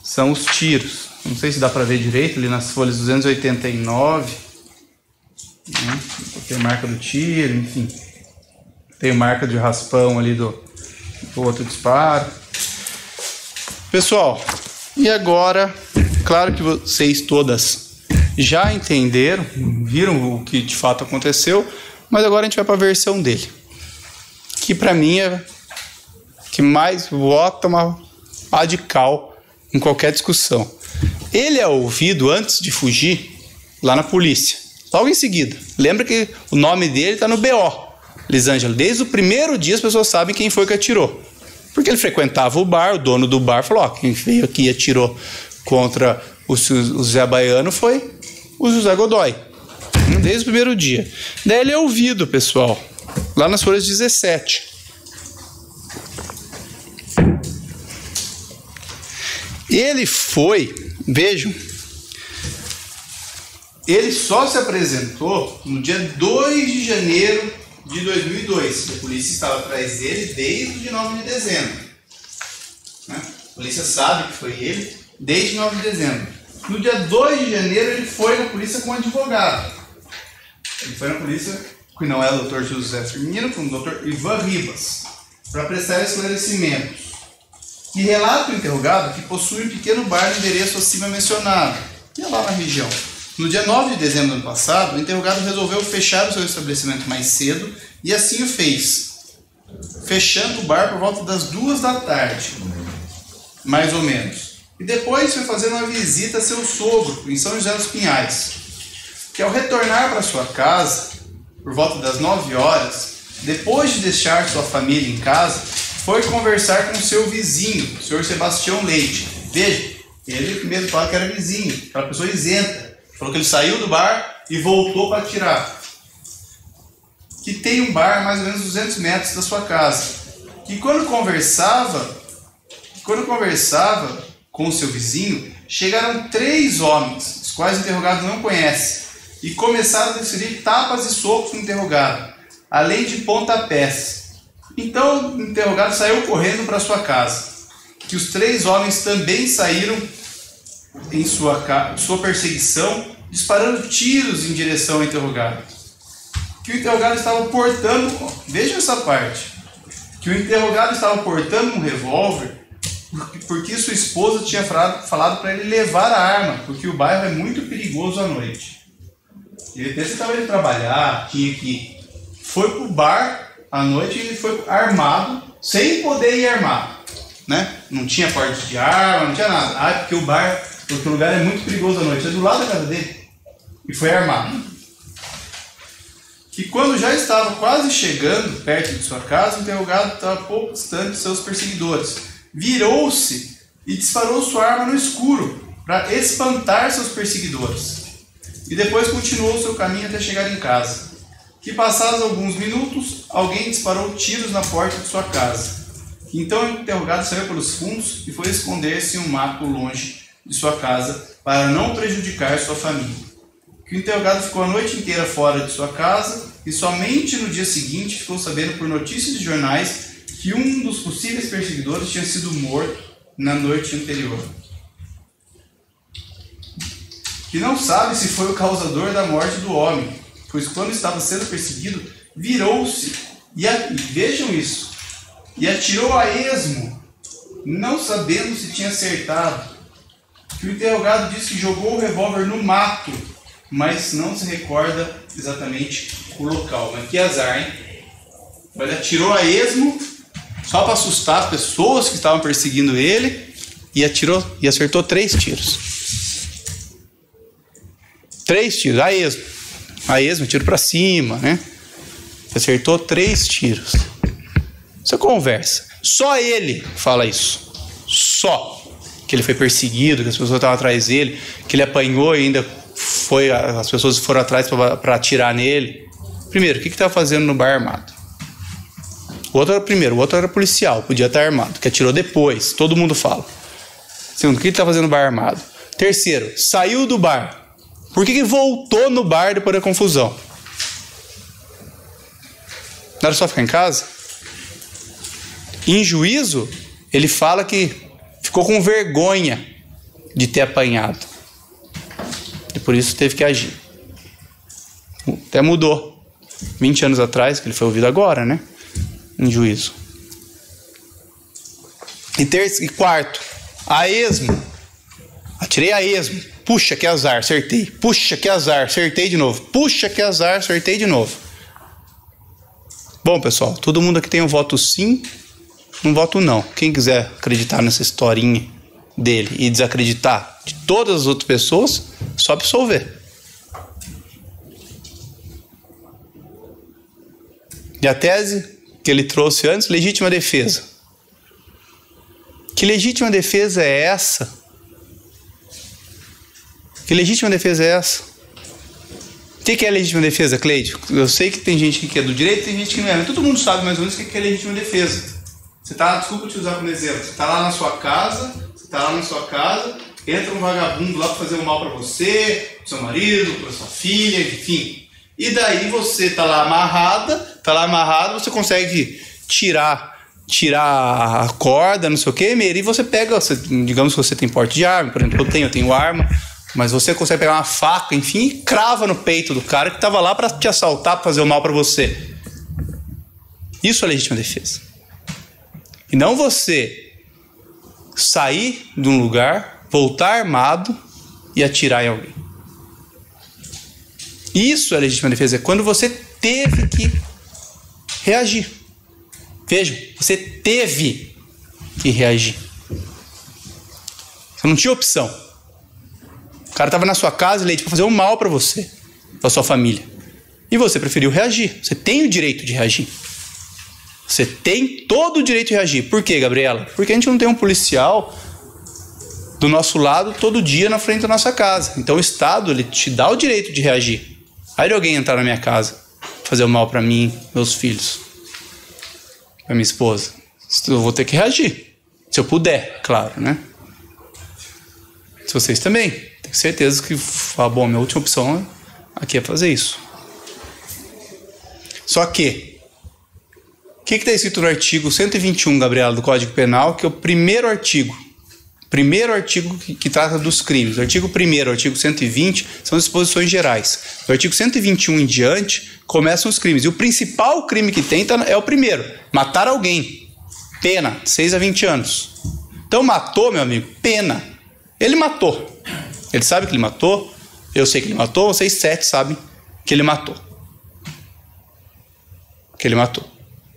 são os tiros. Não sei se dá para ver direito, ali nas folhas 289. Né? Tem marca do tiro, enfim. Tem marca de raspão ali do outro disparo. Pessoal, e agora, claro que vocês todas já entenderam, viram o que de fato aconteceu, mas agora a gente vai para a versão dele, que para mim é que mais bota uma pá de cal em qualquer discussão. Ele é ouvido antes de fugir lá na polícia, logo em seguida. Lembra que o nome dele está no BO, Lisângela. Desde o primeiro dia as pessoas sabem quem foi que atirou, porque ele frequentava o bar. O dono do bar falou: quem veio aqui e atirou contra o Zé Baiano foi o José Godoy, desde o primeiro dia. Daí ele é ouvido, pessoal, lá nas folhas 17. Ele foi, vejam, ele só se apresentou no dia 2 de janeiro de 2002. A polícia estava atrás dele desde o dia 9 de dezembro. Né? A polícia sabe que foi ele desde 9 de dezembro. No dia 2 de janeiro ele foi na polícia com um advogado. Ele foi na polícia, que não é o Dr. José Firmino, foi o Dr. Ivan Ribas, para prestar esclarecimentos. E relata o interrogado que possui um pequeno bar no endereço acima mencionado, que é lá na região. No dia 9 de dezembro do ano passado, o interrogado resolveu fechar o seu estabelecimento mais cedo e assim o fez, fechando o bar por volta das 2 da tarde, mais ou menos. e depois foi fazer uma visita a seu sogro, em São José dos Pinhais, que ao retornar para sua casa, por volta das 9 horas, depois de deixar sua família em casa, foi conversar com seu vizinho, o senhor Sebastião Leite. Veja, ele mesmo fala que era vizinho, aquela pessoa isenta. Falou que ele saiu do bar e voltou para tirar. Que tem um bar a mais ou menos 200 metros da sua casa. Que quando conversava com o seu vizinho, chegaram 3 homens, os quais o interrogado não conhece, e começaram a desferir tapas e socos no interrogado, além de pontapés. Então o interrogado saiu correndo para sua casa. Que os 3 homens também saíram em sua perseguição, disparando tiros em direção ao interrogado. Que o interrogado estava portando, veja essa parte, que o interrogado estava portando um revólver porque sua esposa tinha falado para ele levar a arma, porque o bairro é muito perigoso à noite. Ele estava indo trabalhar, foi pro bar à noite e ele foi armado, sem poder ir armado, né? Não tinha porte de arma, não tinha nada. Porque o lugar é muito perigoso à noite, é do lado da casa dele, e foi armado. Que quando já estava quase chegando perto de sua casa, o interrogado estava pouco distante de seus perseguidores. Virou-se e disparou sua arma no escuro para espantar seus perseguidores. E depois continuou seu caminho até chegar em casa. Que passados alguns minutos, alguém disparou tiros na porta de sua casa. Então o interrogado saiu pelos fundos e foi esconder-se em um mato longe de sua casa para não prejudicar sua família. Que o interrogado ficou a noite inteira fora de sua casa e somente no dia seguinte ficou sabendo por notícias de jornais que um dos possíveis perseguidores tinha sido morto na noite anterior. Que não sabe se foi o causador da morte do homem, pois quando estava sendo perseguido, virou-se, vejam isso, e atirou a esmo, não sabendo se tinha acertado. Que o interrogado disse que jogou o revólver no mato, mas não se recorda exatamente o local. Mas que azar, hein? Ele atirou a esmo, só para assustar as pessoas que estavam perseguindo ele, e atirou e acertou 3 tiros. 3 tiros, a esmo, tiro para cima, né? Acertou 3 tiros. Você conversa. Só ele fala isso. Só. Que ele foi perseguido, que as pessoas estavam atrás dele, que ele apanhou e ainda as pessoas foram atrás para atirar nele. Primeiro, o que estava fazendo no bar armado? O outro era policial, podia estar armado, que atirou depois, todo mundo fala. Segundo, o que estava fazendo no bar armado? Terceiro, saiu do bar. Por que voltou no bar depois da confusão? Não era só ficar em casa? Em juízo, ele fala que ficou com vergonha de ter apanhado. E por isso teve que agir. Até mudou. 20 anos atrás, que ele foi ouvido agora, né? Em juízo. E quarto, a esmo. Atirei a esmo. Puxa, que azar, acertei. Puxa, que azar, acertei de novo. Puxa, que azar, acertei de novo. Bom, pessoal, todo mundo aqui tem um voto sim, um voto não. Quem quiser acreditar nessa historinha dele e desacreditar de todas as outras pessoas, só absolver. E a tese que ele trouxe antes, legítima defesa. Que legítima defesa é essa? Que legítima defesa é essa? O que é legítima defesa, Cleide? Eu sei que tem gente que é do direito e tem gente que não é. Mas todo mundo sabe mais ou menos o que é legítima defesa. Você tá, desculpa te usar como exemplo, você tá lá na sua casa, entra um vagabundo lá para fazer um mal para você, pro seu marido, para sua filha, enfim. E daí você tá lá amarrado, você consegue tirar a corda, não sei o que, e você pega, digamos que você tem porte de arma, por exemplo, eu tenho arma, mas você consegue pegar uma faca, enfim, e crava no peito do cara que estava lá para te assaltar, para fazer o mal para você. Isso é legítima defesa. E não você sair de um lugar, voltar armado e atirar em alguém. Isso é legítima defesa. É quando você teve que reagir. Vejam, você teve que reagir. Você não tinha opção. O cara estava na sua casa, Leide, para fazer um mal para você, para sua família. E você preferiu reagir. Você tem o direito de reagir. Você tem todo o direito de reagir. Por quê, Gabriela? Porque a gente não tem um policial do nosso lado todo dia na frente da nossa casa. Então o Estado, ele te dá o direito de reagir. Aí de alguém entrar na minha casa, fazer o mal para mim, meus filhos, para minha esposa, eu vou ter que reagir. Se eu puder, claro, né? Se vocês também. Tenho certeza que, bom, a minha última opção aqui é fazer isso. Só que, o que está escrito no artigo 121, Gabriela, do Código Penal, que é o primeiro artigo que trata dos crimes. O artigo 1º, o artigo 120, são as disposições gerais. Do artigo 121 em diante, começam os crimes. E o principal crime que tem é o primeiro, matar alguém. Pena, 6 a 20 anos. Então matou, meu amigo, pena. Ele matou. Ele sabe que ele matou, eu sei que ele matou, vocês 7 sabem que ele matou.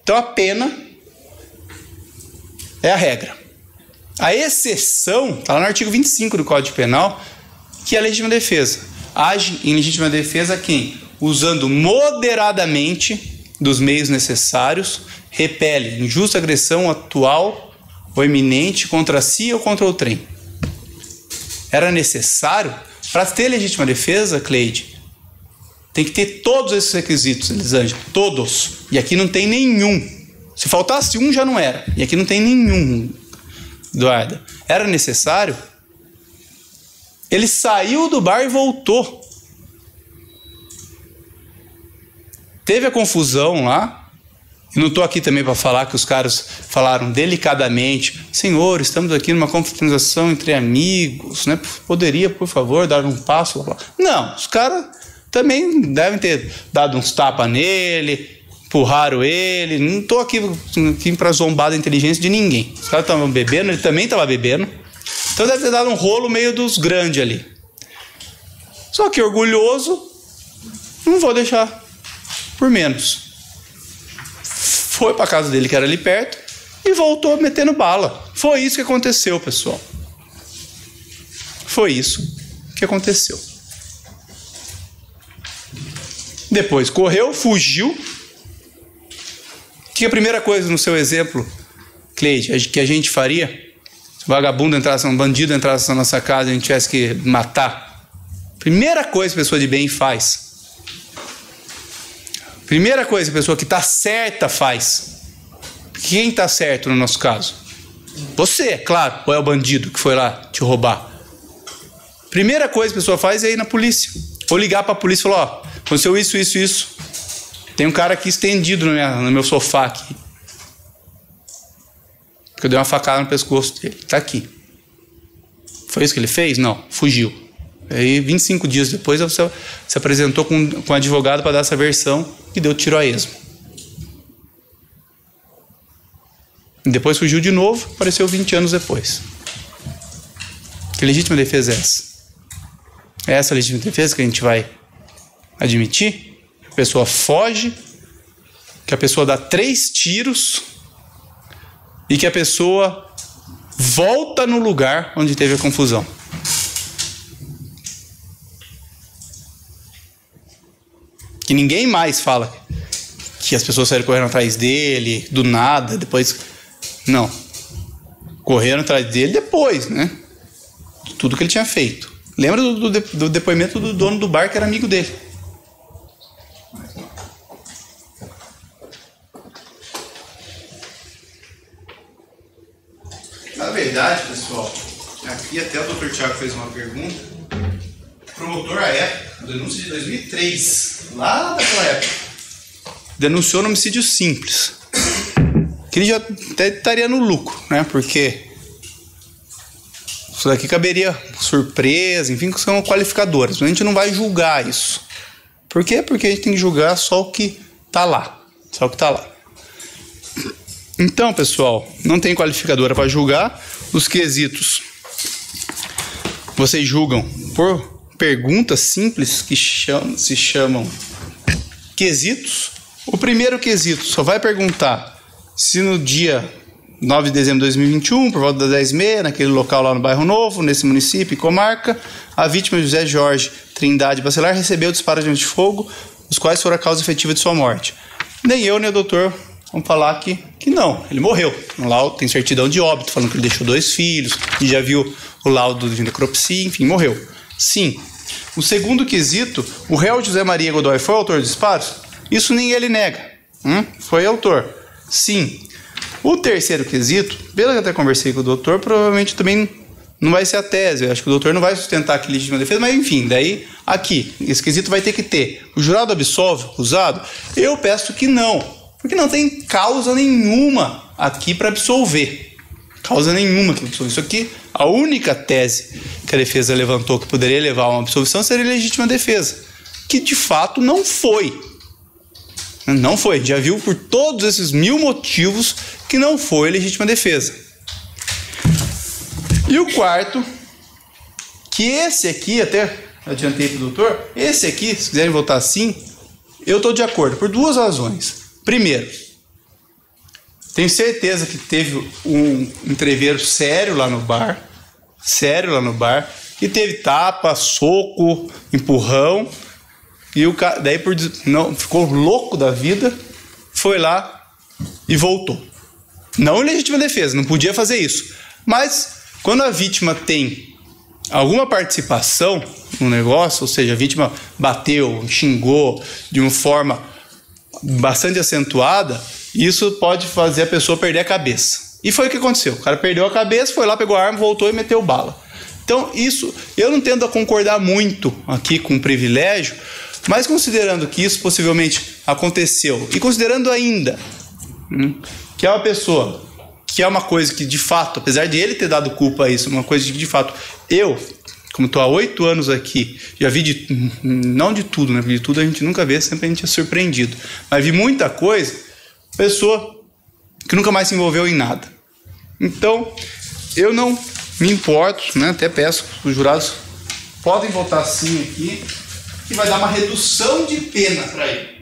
Então a pena é a regra. A exceção está lá no artigo 25 do Código Penal, que é a legítima defesa. Age em legítima defesa quem? Usando moderadamente dos meios necessários, repele injusta agressão atual ou iminente contra si ou contra o trem. Era necessário, para ter legítima defesa, Cleide, tem que ter todos esses requisitos, Elisângela, todos. E aqui não tem nenhum. Se faltasse um, já não era. E aqui não tem nenhum, Eduardo. Era necessário? Ele saiu do bar e voltou. Teve a confusão lá. E não estou aqui também para falar que os caras falaram delicadamente: senhor, estamos aqui numa confraternização entre amigos, né? Poderia, por favor, dar um passo? Não, os caras também devem ter dado uns tapas nele, empurraram ele. Não estou aqui para zombar da inteligência de ninguém. Os caras estavam bebendo, ele também estava bebendo. Então deve ter dado um rolo meio dos grandes ali. Só que orgulhoso, não vou deixar por menos. Foi para casa dele, que era ali perto, e voltou metendo bala. Foi isso que aconteceu, pessoal. Foi isso que aconteceu. Depois correu, fugiu. Que a primeira coisa no seu exemplo, Cleide, que a gente faria, se um vagabundo entrasse, um bandido entrasse na nossa casa e a gente tivesse que matar, primeira coisa que a pessoa de bem faz, primeira coisa que a pessoa que está certa faz. Quem está certo no nosso caso? Você, claro, ou é o bandido que foi lá te roubar? Primeira coisa que a pessoa faz é ir na polícia. Ou ligar para a polícia e falar: ó, aconteceu isso. Tem um cara aqui estendido no meu sofá aqui. Porque eu dei uma facada no pescoço dele. Está aqui. Foi isso que ele fez? Não, fugiu. Aí 25 dias depois você se apresentou com um advogado para dar essa versão e deu tiro a esmo. E depois fugiu de novo, apareceu 20 anos depois. Que legítima defesa é essa? É essa a legítima defesa que a gente vai admitir? A pessoa foge, que a pessoa dá 3 tiros e que a pessoa volta no lugar onde teve a confusão. Que ninguém mais fala que as pessoas saíram correndo atrás dele, do nada, depois... Não. Correram atrás dele depois, né? De tudo que ele tinha feito. Lembra do depoimento do dono do bar, que era amigo dele. Na verdade, pessoal, aqui até o Dr. Thiago fez uma pergunta. O promotor, à época, denúncia de 2003, lá daquela época, denunciou no homicídio simples. Que ele já até estaria no lucro, né? Porque isso daqui caberia surpresa, enfim, que são qualificadoras. Mas a gente não vai julgar isso. Por quê? Porque a gente tem que julgar só o que está lá. Só o que está lá. Então, pessoal, não tem qualificadora para julgar. Os quesitos vocês julgam por perguntas simples que se chamam quesitos. O primeiro quesito só vai perguntar se no dia 9 de dezembro de 2021, por volta das 10h30, naquele local lá no Bairro Novo, nesse município e comarca, a vítima José Jorge Trindade Bacelar recebeu disparos de arma de fogo, os quais foram a causa efetiva de sua morte. Nem eu, nem o doutor vamos falar que não, ele morreu. No laudo tem certidão de óbito, falando que ele deixou 2 filhos, e já viu o laudo de necropsia, enfim, morreu. Sim. O segundo quesito, o réu José Maria Godoy foi o autor dos disparos? Isso nem ele nega. Foi autor. Sim. O terceiro quesito, pelo que eu até conversei com o doutor, provavelmente também não vai ser a tese. Eu acho que o doutor não vai sustentar aqui legítima defesa, mas enfim, daí aqui, esse quesito vai ter que ter. O jurado absolve o acusado? Eu peço que não, porque não tem causa nenhuma aqui para absolver. Causa nenhuma para absolver. Isso aqui, a única tese que a defesa levantou que poderia levar a uma absolvição seria legítima defesa, que de fato não foi. Não foi, já viu por todos esses 1000 motivos que não foi legítima defesa. E o quarto, que esse aqui, até adiantei para o doutor, esse aqui, se quiserem votar sim, eu estou de acordo, por 2 razões. Primeiro, tenho certeza que teve um entreveiro sério lá no bar, que teve tapa, soco, empurrão, e o cara, daí ficou louco da vida, foi lá e voltou. Não em legítima defesa, não podia fazer isso. Mas quando a vítima tem alguma participação no negócio, ou seja, a vítima bateu, xingou de uma forma bastante acentuada, isso pode fazer a pessoa perder a cabeça. E foi o que aconteceu. O cara perdeu a cabeça, foi lá, pegou a arma, voltou e meteu bala. Então isso, eu não tendo a concordar muito aqui com o privilégio, mas considerando que isso possivelmente aconteceu, e considerando ainda que é uma pessoa, que é uma coisa que de fato, apesar de ele ter dado culpa a isso, uma coisa que de fato, eu, como estou há 8 anos aqui, já vi não de tudo, né? De tudo a gente nunca vê, sempre a gente é surpreendido, mas vi muita coisa, pessoa que nunca mais se envolveu em nada. Então, eu não me importo, né? Até peço que os jurados podem votar sim aqui, que vai dar uma redução de pena para ele.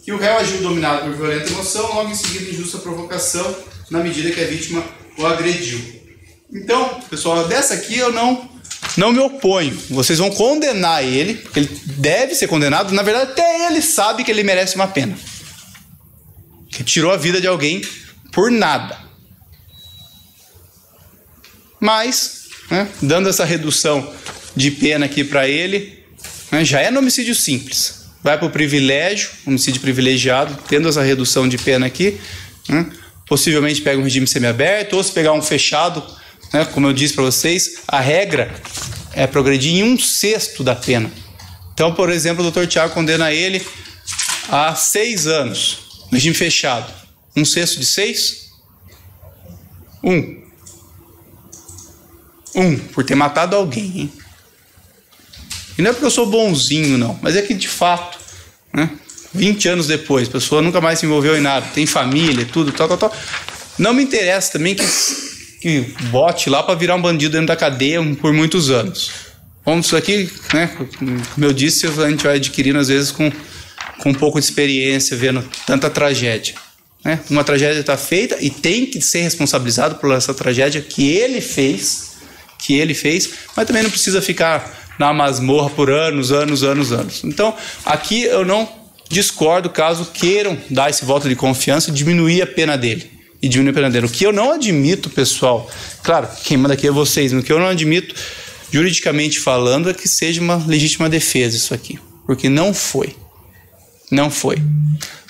Que o réu agiu dominado por violenta emoção, logo em seguida injusta provocação, na medida que a vítima o agrediu. Então, pessoal, dessa aqui eu não me oponho. Vocês vão condenar ele, porque ele deve ser condenado. Na verdade, até ele sabe que ele merece uma pena. Que tirou a vida de alguém por nada. Mas, né, dando essa redução de pena aqui para ele, já é no homicídio simples, vai para o privilégio, homicídio privilegiado, tendo essa redução de pena aqui, possivelmente pega um regime semiaberto, ou se pegar um fechado, como eu disse para vocês, a regra é progredir em 1/6 da pena. Então, por exemplo, o Dr. Tiago condena ele a 6 anos, regime fechado. 1/6 de 6? 1, por ter matado alguém, hein? E não é porque eu sou bonzinho, não, mas é que de fato, 20 anos depois, a pessoa nunca mais se envolveu em nada, tem família, tudo, tal. Não me interessa também que bote lá para virar um bandido dentro da cadeia por muitos anos. Vamos, isso aqui, como eu disse, a gente vai adquirindo às vezes com um pouco de experiência, vendo tanta tragédia. Uma tragédia está feita e tem que ser responsabilizado por essa tragédia que ele fez, mas também não precisa ficar na masmorra por anos. Então, aqui eu não discordo caso queiram dar esse voto de confiança e diminuir a pena dele. O que eu não admito, pessoal, claro, quem manda aqui é vocês, mas o que eu não admito, juridicamente falando, é que seja uma legítima defesa isso aqui. Porque não foi.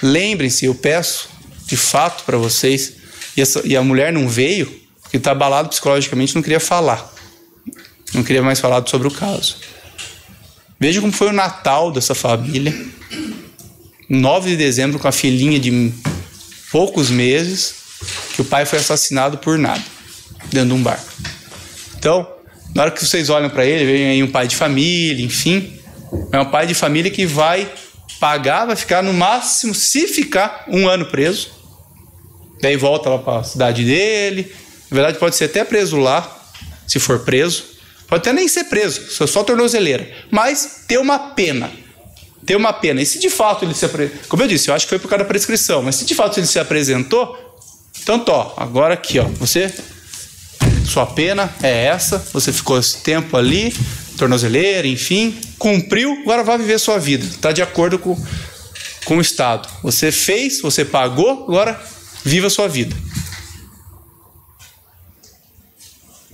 Lembrem-se, eu peço de fato para vocês, e a mulher não veio, porque está abalado psicologicamente, não queria falar. Não queria mais falar sobre o caso. Veja como foi o Natal dessa família. 9 de dezembro, com a filhinha de poucos meses, que o pai foi assassinado por nada, dentro de um bar. Então, na hora que vocês olham para ele, vem aí um pai de família, enfim, é um pai de família que vai pagar, vai ficar no máximo, se ficar, 1 ano preso. Daí volta lá para a cidade dele. Na verdade, pode ser até preso lá, se for preso. Pode até nem ser preso, só tornozeleira. Mas ter uma pena. E se de fato ele se apresentou, como eu disse, eu acho que foi por causa da prescrição, mas se de fato ele se apresentou, Tanto, ó, agora aqui, ó, sua pena é essa, você ficou esse tempo ali, tornozeleira, enfim, cumpriu, agora vai viver sua vida, está de acordo com o Estado. Você fez, você pagou, agora viva a sua vida.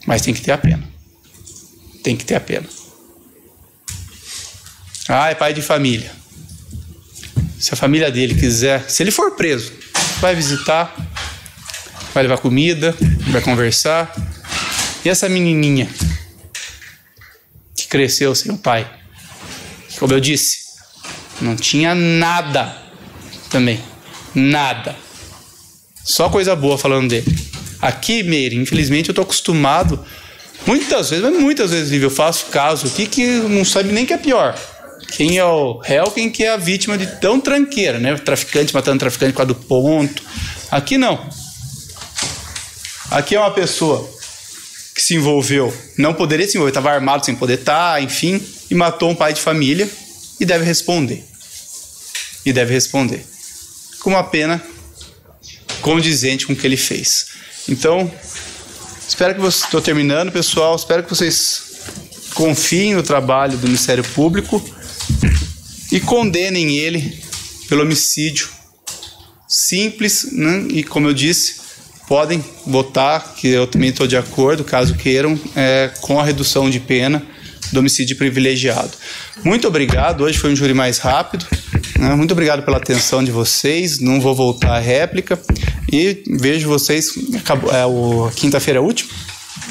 Mas tem que ter a pena. Tem que ter a pena. Ah, é pai de família. Se a família dele quiser, se ele for preso, vai visitar, vai levar comida, vai conversar. E essa menininha que cresceu sem o pai, como eu disse, não tinha nada também. Nada. Só coisa boa falando dele. Aqui, Meire, infelizmente eu tô acostumado, muitas vezes, eu faço caso aqui que não sabe nem que é pior. Quem é o réu, quem que é a vítima de tão tranqueira, né? Traficante matando traficante por causa do ponto. Aqui não. Aqui é uma pessoa que se envolveu, não poderia se envolver, estava armado sem poder estar, enfim, e matou um pai de família e deve responder. Com uma pena condizente com o que ele fez. Então, estou terminando, pessoal, espero que vocês confiem no trabalho do Ministério Público e condenem ele pelo homicídio simples, né? E como eu disse, podem votar, que eu também estou de acordo, caso queiram, com a redução de pena do homicídio privilegiado. Muito obrigado, hoje foi um júri mais rápido, né? Muito obrigado pela atenção de vocês, não vou voltar à réplica e vejo vocês, quinta-feira é a última,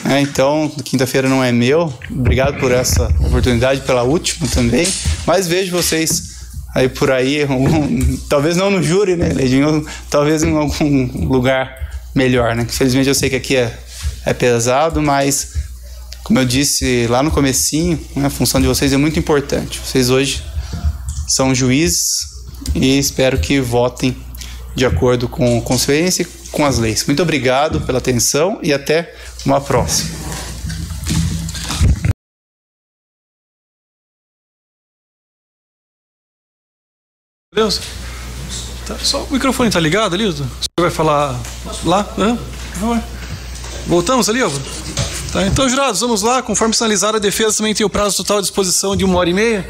né? Então quinta-feira não é meu, obrigado por essa oportunidade, pela última também, mas vejo vocês aí por aí, talvez não no júri, né, Leidinho, talvez em algum lugar melhor, né? Infelizmente eu sei que aqui é pesado, mas como eu disse lá no comecinho, né, a função de vocês é muito importante. Vocês hoje são juízes e espero que votem de acordo com a consciência e com as leis. Muito obrigado pela atenção e até uma próxima. Deus. Tá, só o microfone está ligado ali? O senhor vai falar lá? Por favor. Voltamos ali, ó. Tá, então, jurados, vamos lá. Conforme sinalizado, a defesa também tem o prazo total à disposição de 1h30.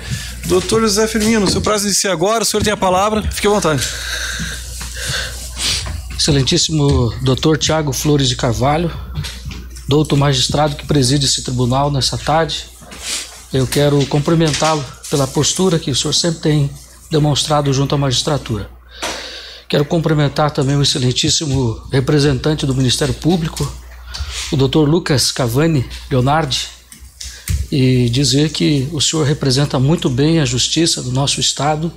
Doutor José Firmino, seu prazo inicia agora. O senhor tem a palavra. Fique à vontade. Excelentíssimo doutor Tiago Flores de Carvalho, doutor magistrado que preside esse tribunal nessa tarde, eu quero cumprimentá-lo pela postura que o senhor sempre tem demonstrado junto à magistratura. Quero cumprimentar também o excelentíssimo representante do Ministério Público, o doutor Lucas Cavani Leonardi, e dizer que o senhor representa muito bem a justiça do nosso Estado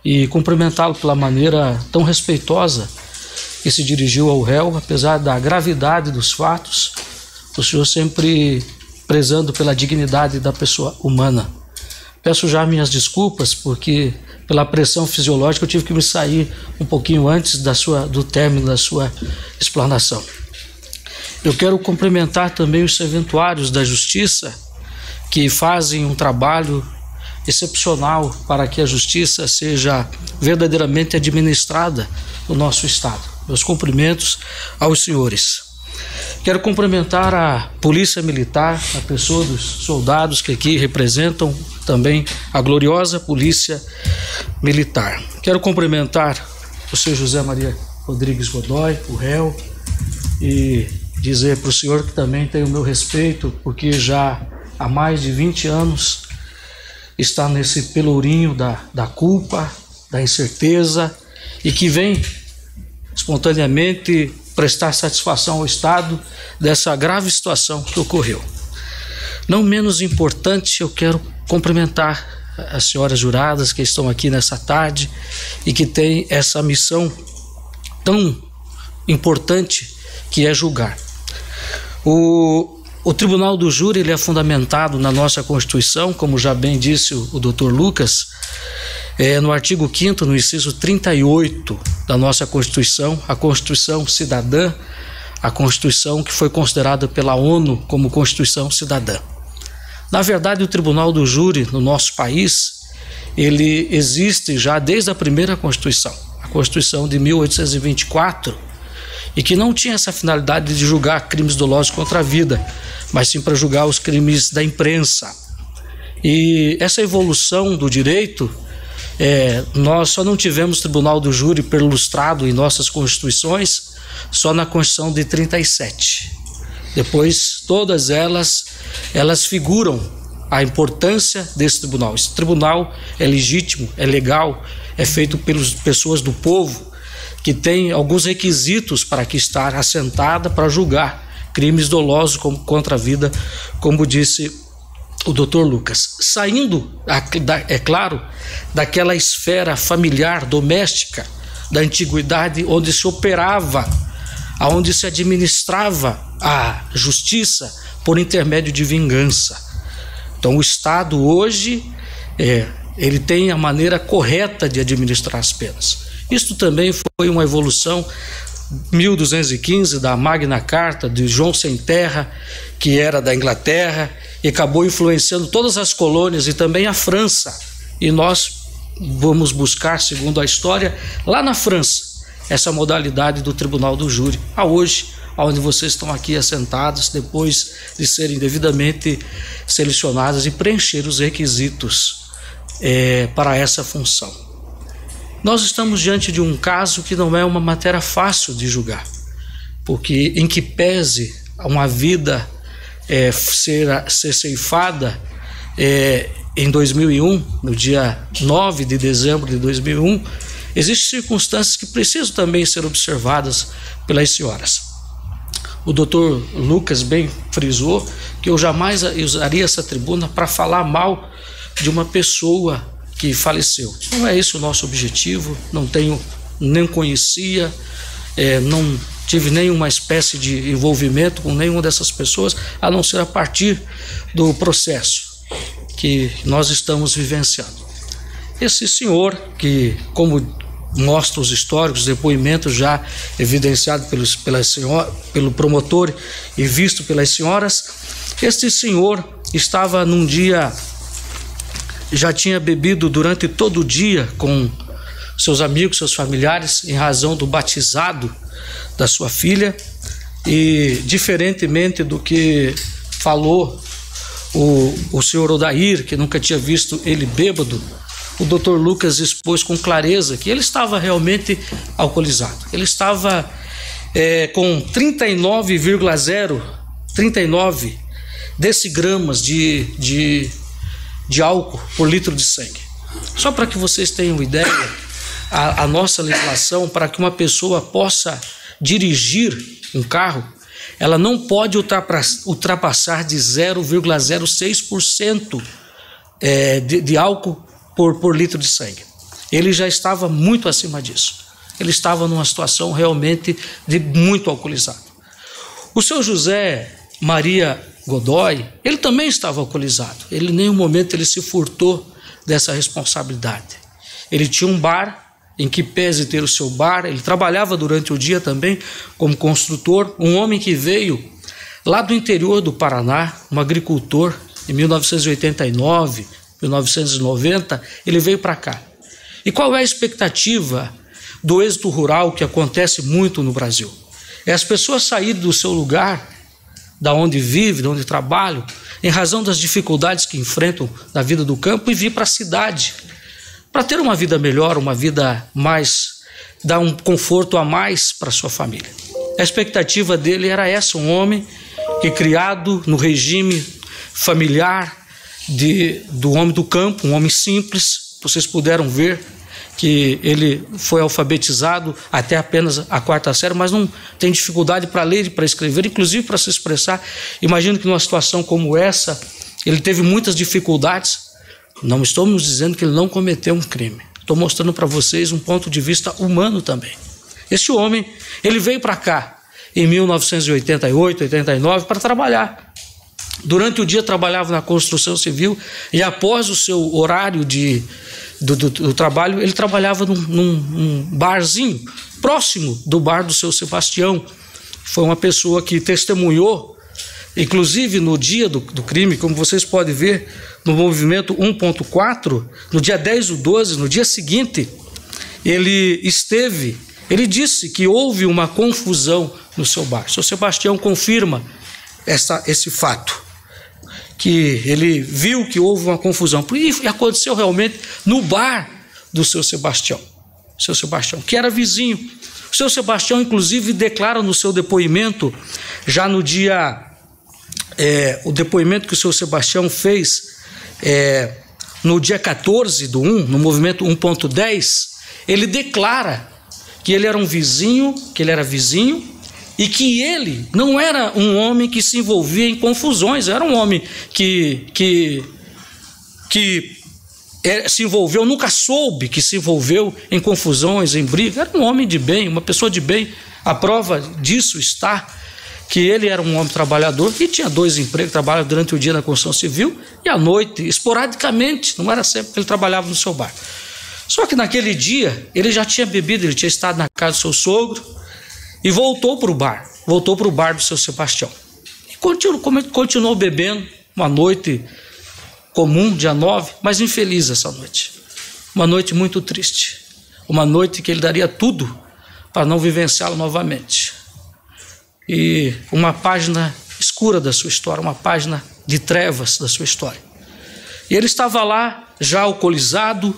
e cumprimentá-lo pela maneira tão respeitosa que se dirigiu ao réu, apesar da gravidade dos fatos, o senhor sempre prezando pela dignidade da pessoa humana. Peço já minhas desculpas, porque pela pressão fisiológica eu tive que me sair um pouquinho antes do término da sua explanação. Eu quero cumprimentar também os serventuários da Justiça, que fazem um trabalho excepcional para que a Justiça seja verdadeiramente administrada no nosso Estado. Meus cumprimentos aos senhores. Quero cumprimentar a Polícia Militar, a pessoa dos soldados que aqui representam também a gloriosa Polícia Militar. Quero cumprimentar o senhor José Maria Rodrigues Godoy, o réu, e dizer para o senhor que também tem o meu respeito, porque já há mais de 20 anos está nesse pelourinho da culpa, da incerteza, e que vem espontaneamente prestar satisfação ao Estado dessa grave situação que ocorreu. Não menos importante, eu quero cumprimentar as senhoras juradas que estão aqui nessa tarde e que têm essa missão tão importante que é julgar. O Tribunal do Júri ele é fundamentado na nossa Constituição, como já bem disse o doutor Lucas, no artigo 5º, no inciso 38 da nossa Constituição, a Constituição Cidadã, a Constituição que foi considerada pela ONU como Constituição Cidadã. Na verdade, o Tribunal do Júri no nosso país, ele existe já desde a primeira Constituição, a Constituição de 1824, e que não tinha essa finalidade de julgar crimes dolosos contra a vida, mas sim para julgar os crimes da imprensa. E essa evolução do direito, nós só não tivemos tribunal do júri perlustrado em nossas constituições só na Constituição de 37. Depois, todas elas figuram a importância desse tribunal. Esse tribunal é legítimo, é legal, é feito pelas pessoas do povo, que tem alguns requisitos para que estar assentada para julgar crimes dolosos contra a vida, como disse o doutor Lucas. Saindo, é claro, daquela esfera familiar, doméstica, da antiguidade, onde se operava, onde se administrava a justiça por intermédio de vingança. Então o Estado hoje, ele tem a maneira correta de administrar as penas. Isto também foi uma evolução 1215 da Magna Carta de João Sem Terra, que era da Inglaterra, e acabou influenciando todas as colônias e também a França. E nós vamos buscar, segundo a história, lá na França, essa modalidade do Tribunal do Júri, a hoje, onde vocês estão aqui assentados, depois de serem devidamente selecionados e preencher os requisitos para essa função. Nós estamos diante de um caso que não é uma matéria fácil de julgar, porque em que pese uma vida ser ceifada em 2001, no dia 9 de dezembro de 2001, existem circunstâncias que precisam também ser observadas pelas senhoras. O doutor Lucas bem frisou que eu jamais usaria essa tribuna para falar mal de uma pessoa que faleceu. Não é esse o nosso objetivo, nem conhecia, não tive nenhuma espécie de envolvimento com nenhuma dessas pessoas, a não ser a partir do processo que nós estamos vivenciando. Esse senhor, que como mostra os históricos, depoimentos já evidenciados pelo promotor e visto pelas senhoras, este senhor estava num dia, já tinha bebido durante todo o dia com seus amigos, seus familiares, em razão do batizado da sua filha, e diferentemente do que falou o senhor Odair, que nunca tinha visto ele bêbado, o doutor Lucas expôs com clareza que ele estava realmente alcoolizado. Ele estava com 39 decigramas de álcool por litro de sangue. Só para que vocês tenham ideia, a nossa legislação, para que uma pessoa possa dirigir um carro, ela não pode ultrapassar de 0,06% de álcool por litro de sangue. Ele já estava muito acima disso. Ele estava numa situação realmente de muito alcoolizado. O seu José Maria Godoy, ele também estava alcoolizado. Ele em nenhum momento ele se furtou dessa responsabilidade. Ele tinha um bar, em que pese ter o seu bar, ele trabalhava durante o dia também como construtor, um homem que veio lá do interior do Paraná, um agricultor, em 1989, 1990, ele veio para cá. E qual é a expectativa do êxito rural que acontece muito no Brasil? É as pessoas saírem do seu lugar, da onde vivem, de onde trabalham, em razão das dificuldades que enfrentam na vida do campo, e vir para a cidade, para ter uma vida melhor, uma vida mais, dar um conforto a mais para sua família. A expectativa dele era essa, um homem que, criado no regime familiar do homem do campo, um homem simples. Vocês puderam ver que ele foi alfabetizado até apenas a 4ª série, mas não tem dificuldade para ler e para escrever, inclusive para se expressar. Imagino que numa situação como essa, ele teve muitas dificuldades. Não estamos dizendo que ele não cometeu um crime. Estou mostrando para vocês um ponto de vista humano também. Esse homem, ele veio para cá em 1988, 89 para trabalhar. Durante o dia trabalhava na construção civil e após o seu horário do trabalho, ele trabalhava num barzinho próximo do bar do seu Sebastião. Foi uma pessoa que testemunhou, inclusive no dia do crime, como vocês podem ver no movimento 1.4, no dia 10/12, no dia seguinte, ele esteve Ele disse que houve uma confusão no seu bar. O seu Sebastião confirma esse fato, que ele viu que houve uma confusão. E aconteceu realmente no bar do seu Sebastião, que era vizinho. O seu Sebastião, inclusive, declara no seu depoimento, já no dia... o depoimento que o seu Sebastião fez no dia 14/1, no movimento 1.10, ele declara que ele era vizinho e que ele não era um homem que se envolvia em confusões, era um homem que se envolveu, nunca soube que se envolveu em confusões, em briga, era um homem de bem, uma pessoa de bem. A prova disso está que ele era um homem trabalhador e tinha 2 empregos, trabalhava durante o dia na construção civil e à noite, esporadicamente, não era sempre que ele trabalhava no seu bar. Só que naquele dia ele já tinha bebido, ele tinha estado na casa do seu sogro e voltou para o bar do seu Sebastião. E continuou bebendo, uma noite comum, dia 9, mas infeliz essa noite. Uma noite muito triste, uma noite que ele daria tudo para não vivenciá-la novamente. E uma página escura da sua história, uma página de trevas da sua história. E ele estava lá, já alcoolizado.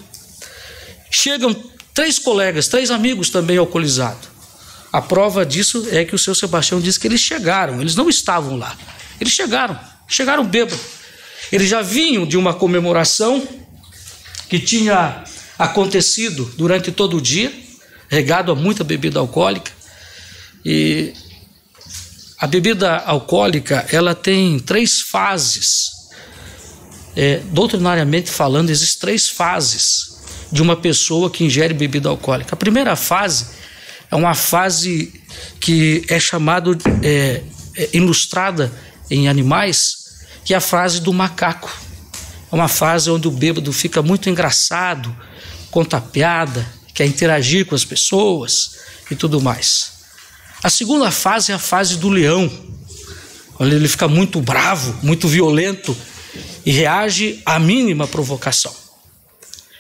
Chegam 3 colegas, 3 amigos também alcoolizados. A prova disso é que o seu Sebastião disse que eles chegaram, eles não estavam lá. Eles chegaram bêbados. Eles já vinham de uma comemoração que tinha acontecido durante todo o dia, regado a muita bebida alcoólica. E a bebida alcoólica, ela tem 3 fases. Doutrinariamente falando, existem 3 fases de uma pessoa que ingere bebida alcoólica. A primeira fase é uma fase que é chamada, ilustrada em animais, que é a fase do macaco. É uma fase onde o bêbado fica muito engraçado, conta piada, quer interagir com as pessoas e tudo mais. A segunda fase é a fase do leão, onde ele fica muito bravo, muito violento e reage à mínima provocação.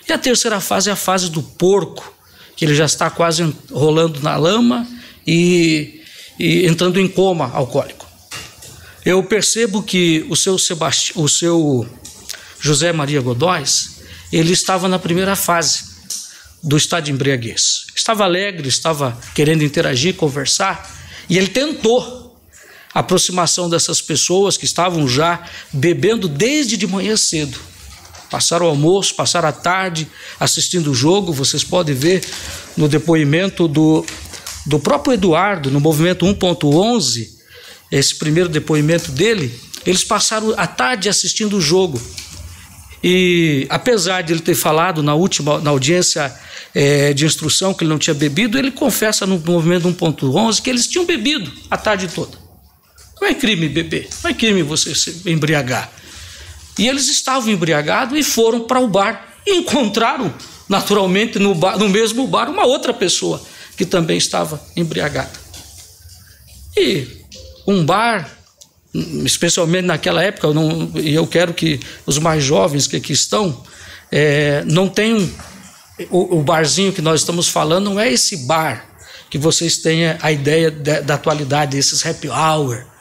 E a terceira fase é a fase do porco, que ele já está quase rolando na lama e entrando em coma alcoólico. Eu percebo que o seu José Maria Godóis, ele estava na primeira fase do estado de embriaguez. Estava alegre, estava querendo interagir, conversar, e ele tentou a aproximação dessas pessoas que estavam já bebendo desde de manhã cedo. Passaram o almoço, passaram a tarde assistindo o jogo. Vocês podem ver no depoimento do próprio Eduardo, no movimento 1.11, esse primeiro depoimento dele, eles passaram a tarde assistindo o jogo. E apesar de ele ter falado na audiência de instrução que ele não tinha bebido, ele confessa no movimento 1.11 que eles tinham bebido a tarde toda. Não é crime beber, não é crime você se embriagar. E eles estavam embriagados e foram para o bar e encontraram naturalmente no mesmo bar uma outra pessoa que também estava embriagada. E um bar, especialmente naquela época, e eu quero que os mais jovens que aqui estão não tenham o barzinho que nós estamos falando, não é esse bar que vocês tenham a ideia da atualidade, esses happy hour,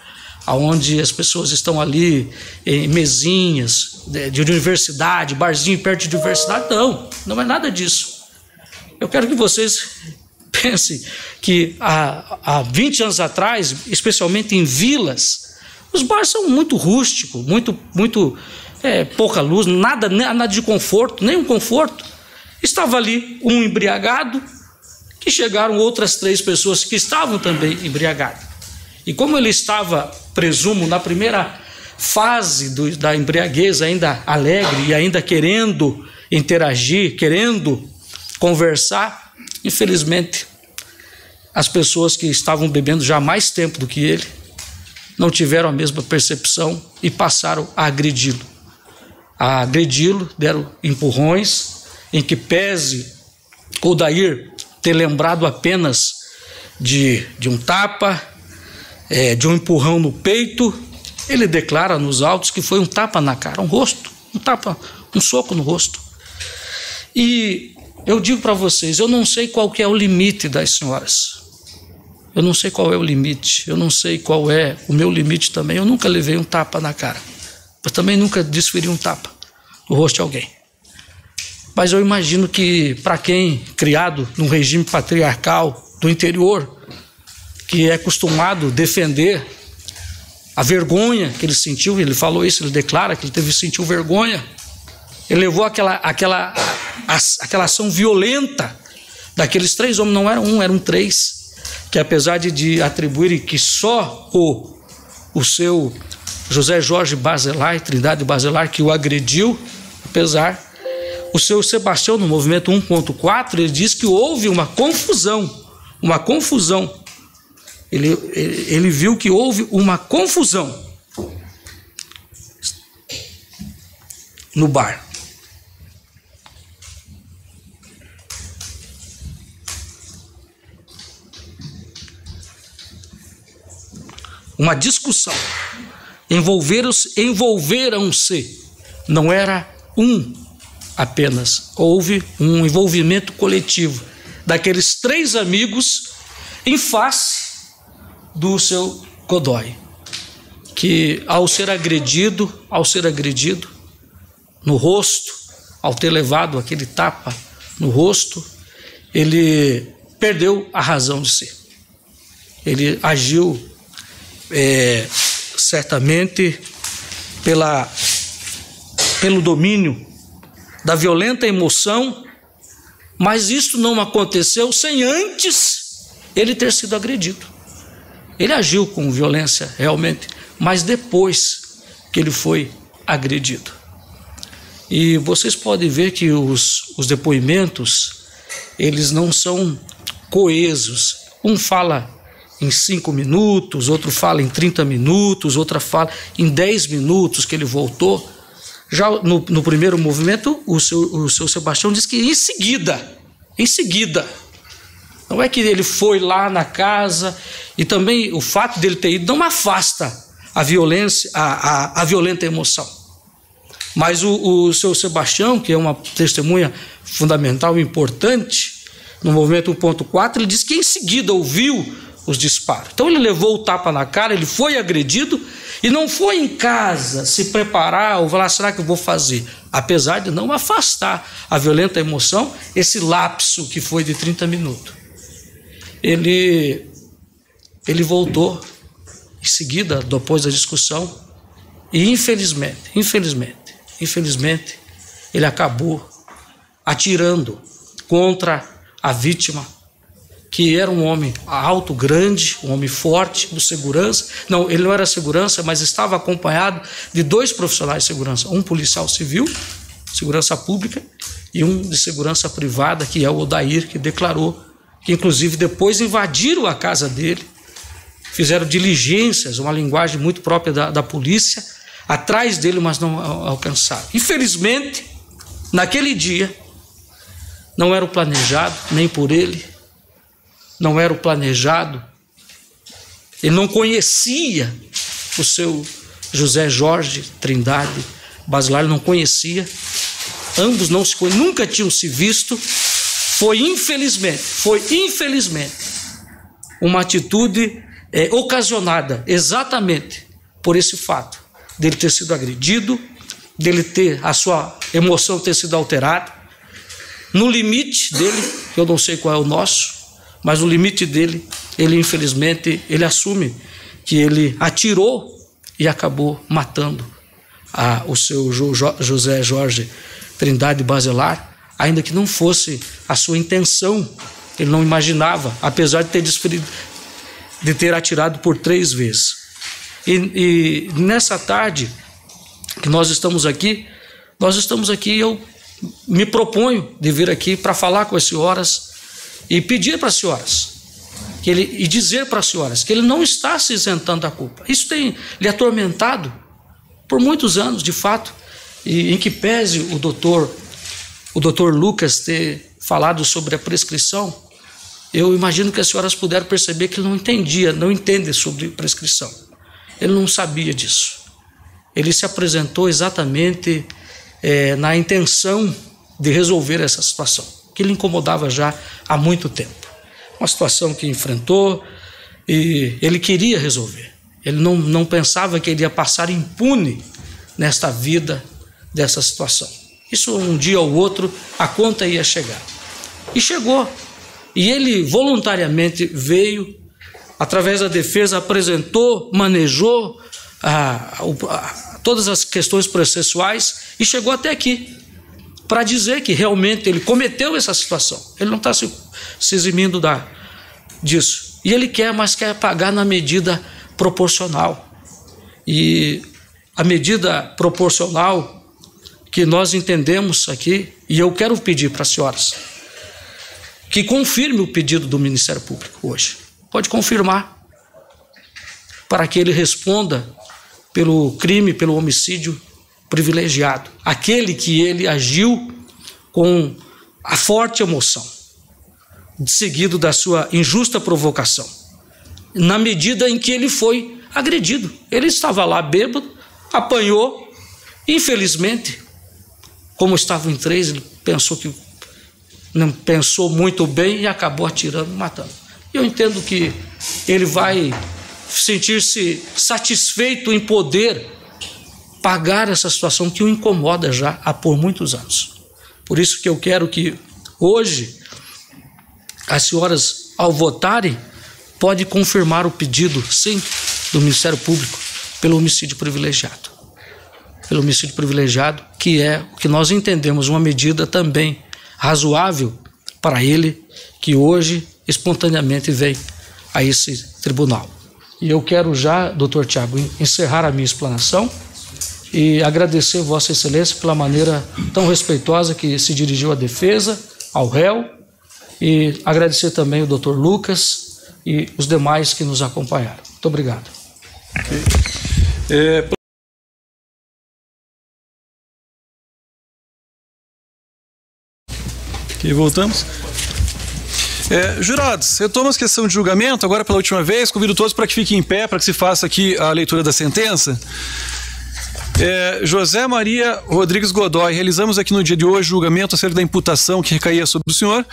onde as pessoas estão ali em mesinhas de universidade, barzinho perto de universidade. Não é nada disso. Eu quero que vocês pensem que há 20 anos atrás, especialmente em vilas, os bares são muito rústicos, muito pouca luz, nada de conforto, nenhum conforto. Estava ali um embriagado, que chegaram outras 3 pessoas que estavam também embriagadas. E como ele estava, presumo, na primeira fase da embriaguez, ainda alegre e ainda querendo interagir, querendo conversar, infelizmente, as pessoas que estavam bebendo já há mais tempo do que ele não tiveram a mesma percepção e passaram a agredi-lo. Deram empurrões, em que pese o Dair ter lembrado apenas de um tapa, de um empurrão no peito, ele declara nos autos que foi um tapa na cara, um soco no rosto. E eu digo para vocês, eu não sei qual que é o limite das senhoras. Eu não sei qual é o limite, eu não sei qual é o meu limite também. Eu nunca levei um tapa na cara, eu também nunca desferi um tapa no rosto de alguém. Mas eu imagino que para quem criado num regime patriarcal do interior, que é acostumado a defender a vergonha que ele sentiu, ele falou isso, ele declara que ele sentiu vergonha, ele levou aquela ação violenta daqueles 3 homens, não eram 1, eram 3, que apesar de atribuírem que só o seu José Jorge Bacelar, Trindade Bacelar, que o agrediu, apesar, o seu Sebastião, no movimento 1.4, ele diz que houve uma confusão. Ele viu que houve uma confusão no bar. Uma discussão. Envolveram-se. Não era apenas. Houve um envolvimento coletivo daqueles 3 amigos em face do seu Godoy, que ao ser agredido no rosto, ao ter levado aquele tapa no rosto, ele perdeu a razão de ser. Ele agiu certamente pelo domínio da violenta emoção, mas isso não aconteceu sem antes ele ter sido agredido. Ele agiu com violência realmente, mas depois que ele foi agredido. E vocês podem ver que os depoimentos, eles não são coesos. Um fala em 5 minutos, outro fala em 30 minutos, outra fala em 10 minutos que ele voltou. Já no primeiro movimento, o seu Sebastião diz que em seguida, não é que ele foi lá na casa, e também o fato dele ter ido não afasta a violência, a violenta emoção. Mas o seu Sebastião, que é uma testemunha fundamental e importante, no movimento 1.4, ele diz que em seguida ouviu os disparos. Então ele levou o tapa na cara, ele foi agredido e não foi em casa se preparar ou falar, será que eu vou fazer? Apesar de não afastar a violenta emoção, esse lapso que foi de 30 minutos. Ele voltou em seguida, depois da discussão, e infelizmente, ele acabou atirando contra a vítima, que era um homem alto, grande, um homem forte, do segurança. Não, ele não era segurança, mas estava acompanhado de 2 profissionais de segurança, um policial civil, segurança pública, e um de segurança privada, que é o Odair, que declarou que inclusive depois invadiram a casa dele, fizeram diligências, uma linguagem muito própria da polícia, atrás dele, mas não alcançaram. Infelizmente, naquele dia, não era o planejado, nem por ele, não era o planejado, ele não conhecia o seu José Jorge Trindade Bacelar, não conhecia, ambos não se conheciam, nunca tinham se visto. Foi infelizmente uma atitude ocasionada exatamente por esse fato dele ter sido agredido, dele ter a sua emoção ter sido alterada, no limite dele, eu não sei qual é o nosso, mas no limite dele, ele infelizmente, ele assume que ele atirou e acabou matando o seu José Jorge Trindade Bacelar, ainda que não fosse a sua intenção, ele não imaginava, apesar de ter atirado por 3 vezes. E nessa tarde que nós estamos aqui, eu me proponho de vir aqui para falar com as senhoras e pedir para as senhoras, e dizer para as senhoras que ele não está se isentando da culpa. Isso tem lhe atormentado por muitos anos, de fato, e em que pese o doutor Lucas ter falado sobre a prescrição, eu imagino que as senhoras puderam perceber que ele não entende sobre prescrição. Ele não sabia disso. Ele se apresentou exatamente na intenção de resolver essa situação. que lhe incomodava já há muito tempo. Uma situação que enfrentou e ele queria resolver. Ele não pensava que ele ia passar impune nesta vida dessa situação. Isso um dia ou outro a conta ia chegar. E chegou. E ele voluntariamente veio, através da defesa, apresentou, manejou todas as questões processuais e chegou até aqui para dizer que realmente ele cometeu essa situação. Ele não está se eximindo disso. E ele mas quer pagar na medida proporcional. E a medida proporcional que nós entendemos aqui, e eu quero pedir para as senhoras que confirme o pedido do Ministério Público hoje. Pode confirmar, para que ele responda pelo crime, pelo homicídio privilegiado, aquele que ele agiu com a forte emoção, seguido da sua injusta provocação, na medida em que ele foi agredido. Ele estava lá bêbado, apanhou, infelizmente, como estavam em três, ele não pensou muito bem e acabou atirando, matando. Eu entendo que ele vai sentir-se satisfeito em poder pagar essa situação que o incomoda já há por muitos anos. Por isso que eu quero que hoje as senhoras, ao votarem, podem confirmar o pedido, sim, do Ministério Público pelo homicídio privilegiado. Pelo homicídio privilegiado, que é o que nós entendemos uma medida também razoável para ele, que hoje espontaneamente vem a esse tribunal. E eu quero já, doutor Tiago, encerrar a minha explanação e agradecer Vossa Excelência pela maneira tão respeitosa que se dirigiu à defesa, ao réu, e agradecer também o doutor Lucas e os demais que nos acompanharam. Muito obrigado. E voltamos. Jurados, retomamos a questão de julgamento, agora pela última vez, convido todos para que fiquem em pé, para que se faça aqui a leitura da sentença. José Maria Rodrigues Godoy, realizamos aqui no dia de hoje julgamento acerca da imputação que recaía sobre o senhor.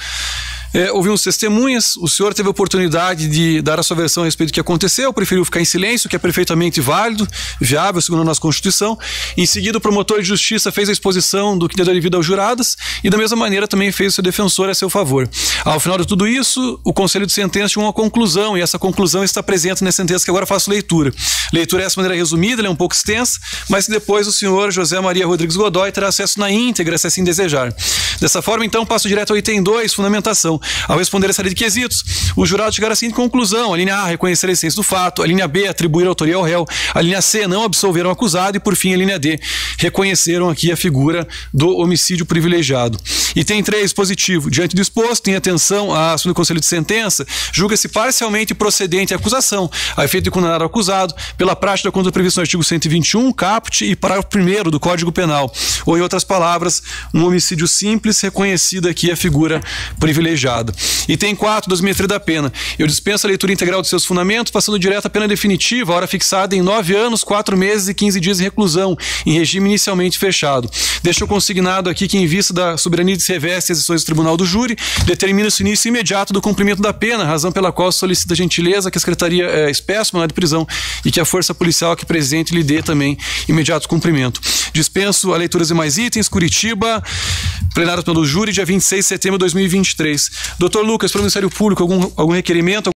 Ouvimos testemunhas, o senhor teve a oportunidade de dar a sua versão a respeito do que aconteceu, preferiu ficar em silêncio, que é perfeitamente válido, viável, segundo a nossa Constituição. Em seguida, o promotor de justiça fez a exposição do que deu devido aos jurados e, da mesma maneira, também fez o seu defensor a seu favor. Ao final de tudo isso, o Conselho de Sentença tinha uma conclusão, e essa conclusão está presente na sentença que agora faço leitura. Leitura dessa maneira resumida, ela é um pouco extensa, mas depois o senhor José Maria Rodrigues Godoy terá acesso na íntegra, se assim desejar. Dessa forma, então, passo direto ao item 2, fundamentação. Ao responder essa série de quesitos, os jurados chegaram à seguinte conclusão: a linha A, reconhecer a essência do fato; a linha B, atribuir a autoria ao réu; a linha C, não absolveram o acusado; e por fim a linha D, reconheceram aqui a figura do homicídio privilegiado. Item 3, positivo. Diante do exposto, em atenção à ação do Conselho de Sentença, julga-se parcialmente procedente a acusação, a efeito de condenar o acusado pela prática contra o previsto no artigo 121, caput e parágrafo 1º do Código Penal, ou em outras palavras, um homicídio simples, reconhecida aqui a figura privilegiada. Item 4, dosimetria da pena. Eu dispenso a leitura integral dos seus fundamentos, passando direto à pena definitiva, a hora fixada em 9 anos, 4 meses e 15 dias de reclusão, em regime inicialmente fechado. Deixo consignado aqui que, em vista da soberania de se reveste as decisões do Tribunal do Júri, determina-se o início imediato do cumprimento da pena, razão pela qual solicita a gentileza que a Secretaria espeça o mandado de prisão e que a Força Policial aqui presente lhe dê também imediato cumprimento. Dispenso a leitura de mais itens. Curitiba, plenário do Júri, dia 26 de setembro de 2023. Doutor Lucas, para o Ministério Público, algum requerimento?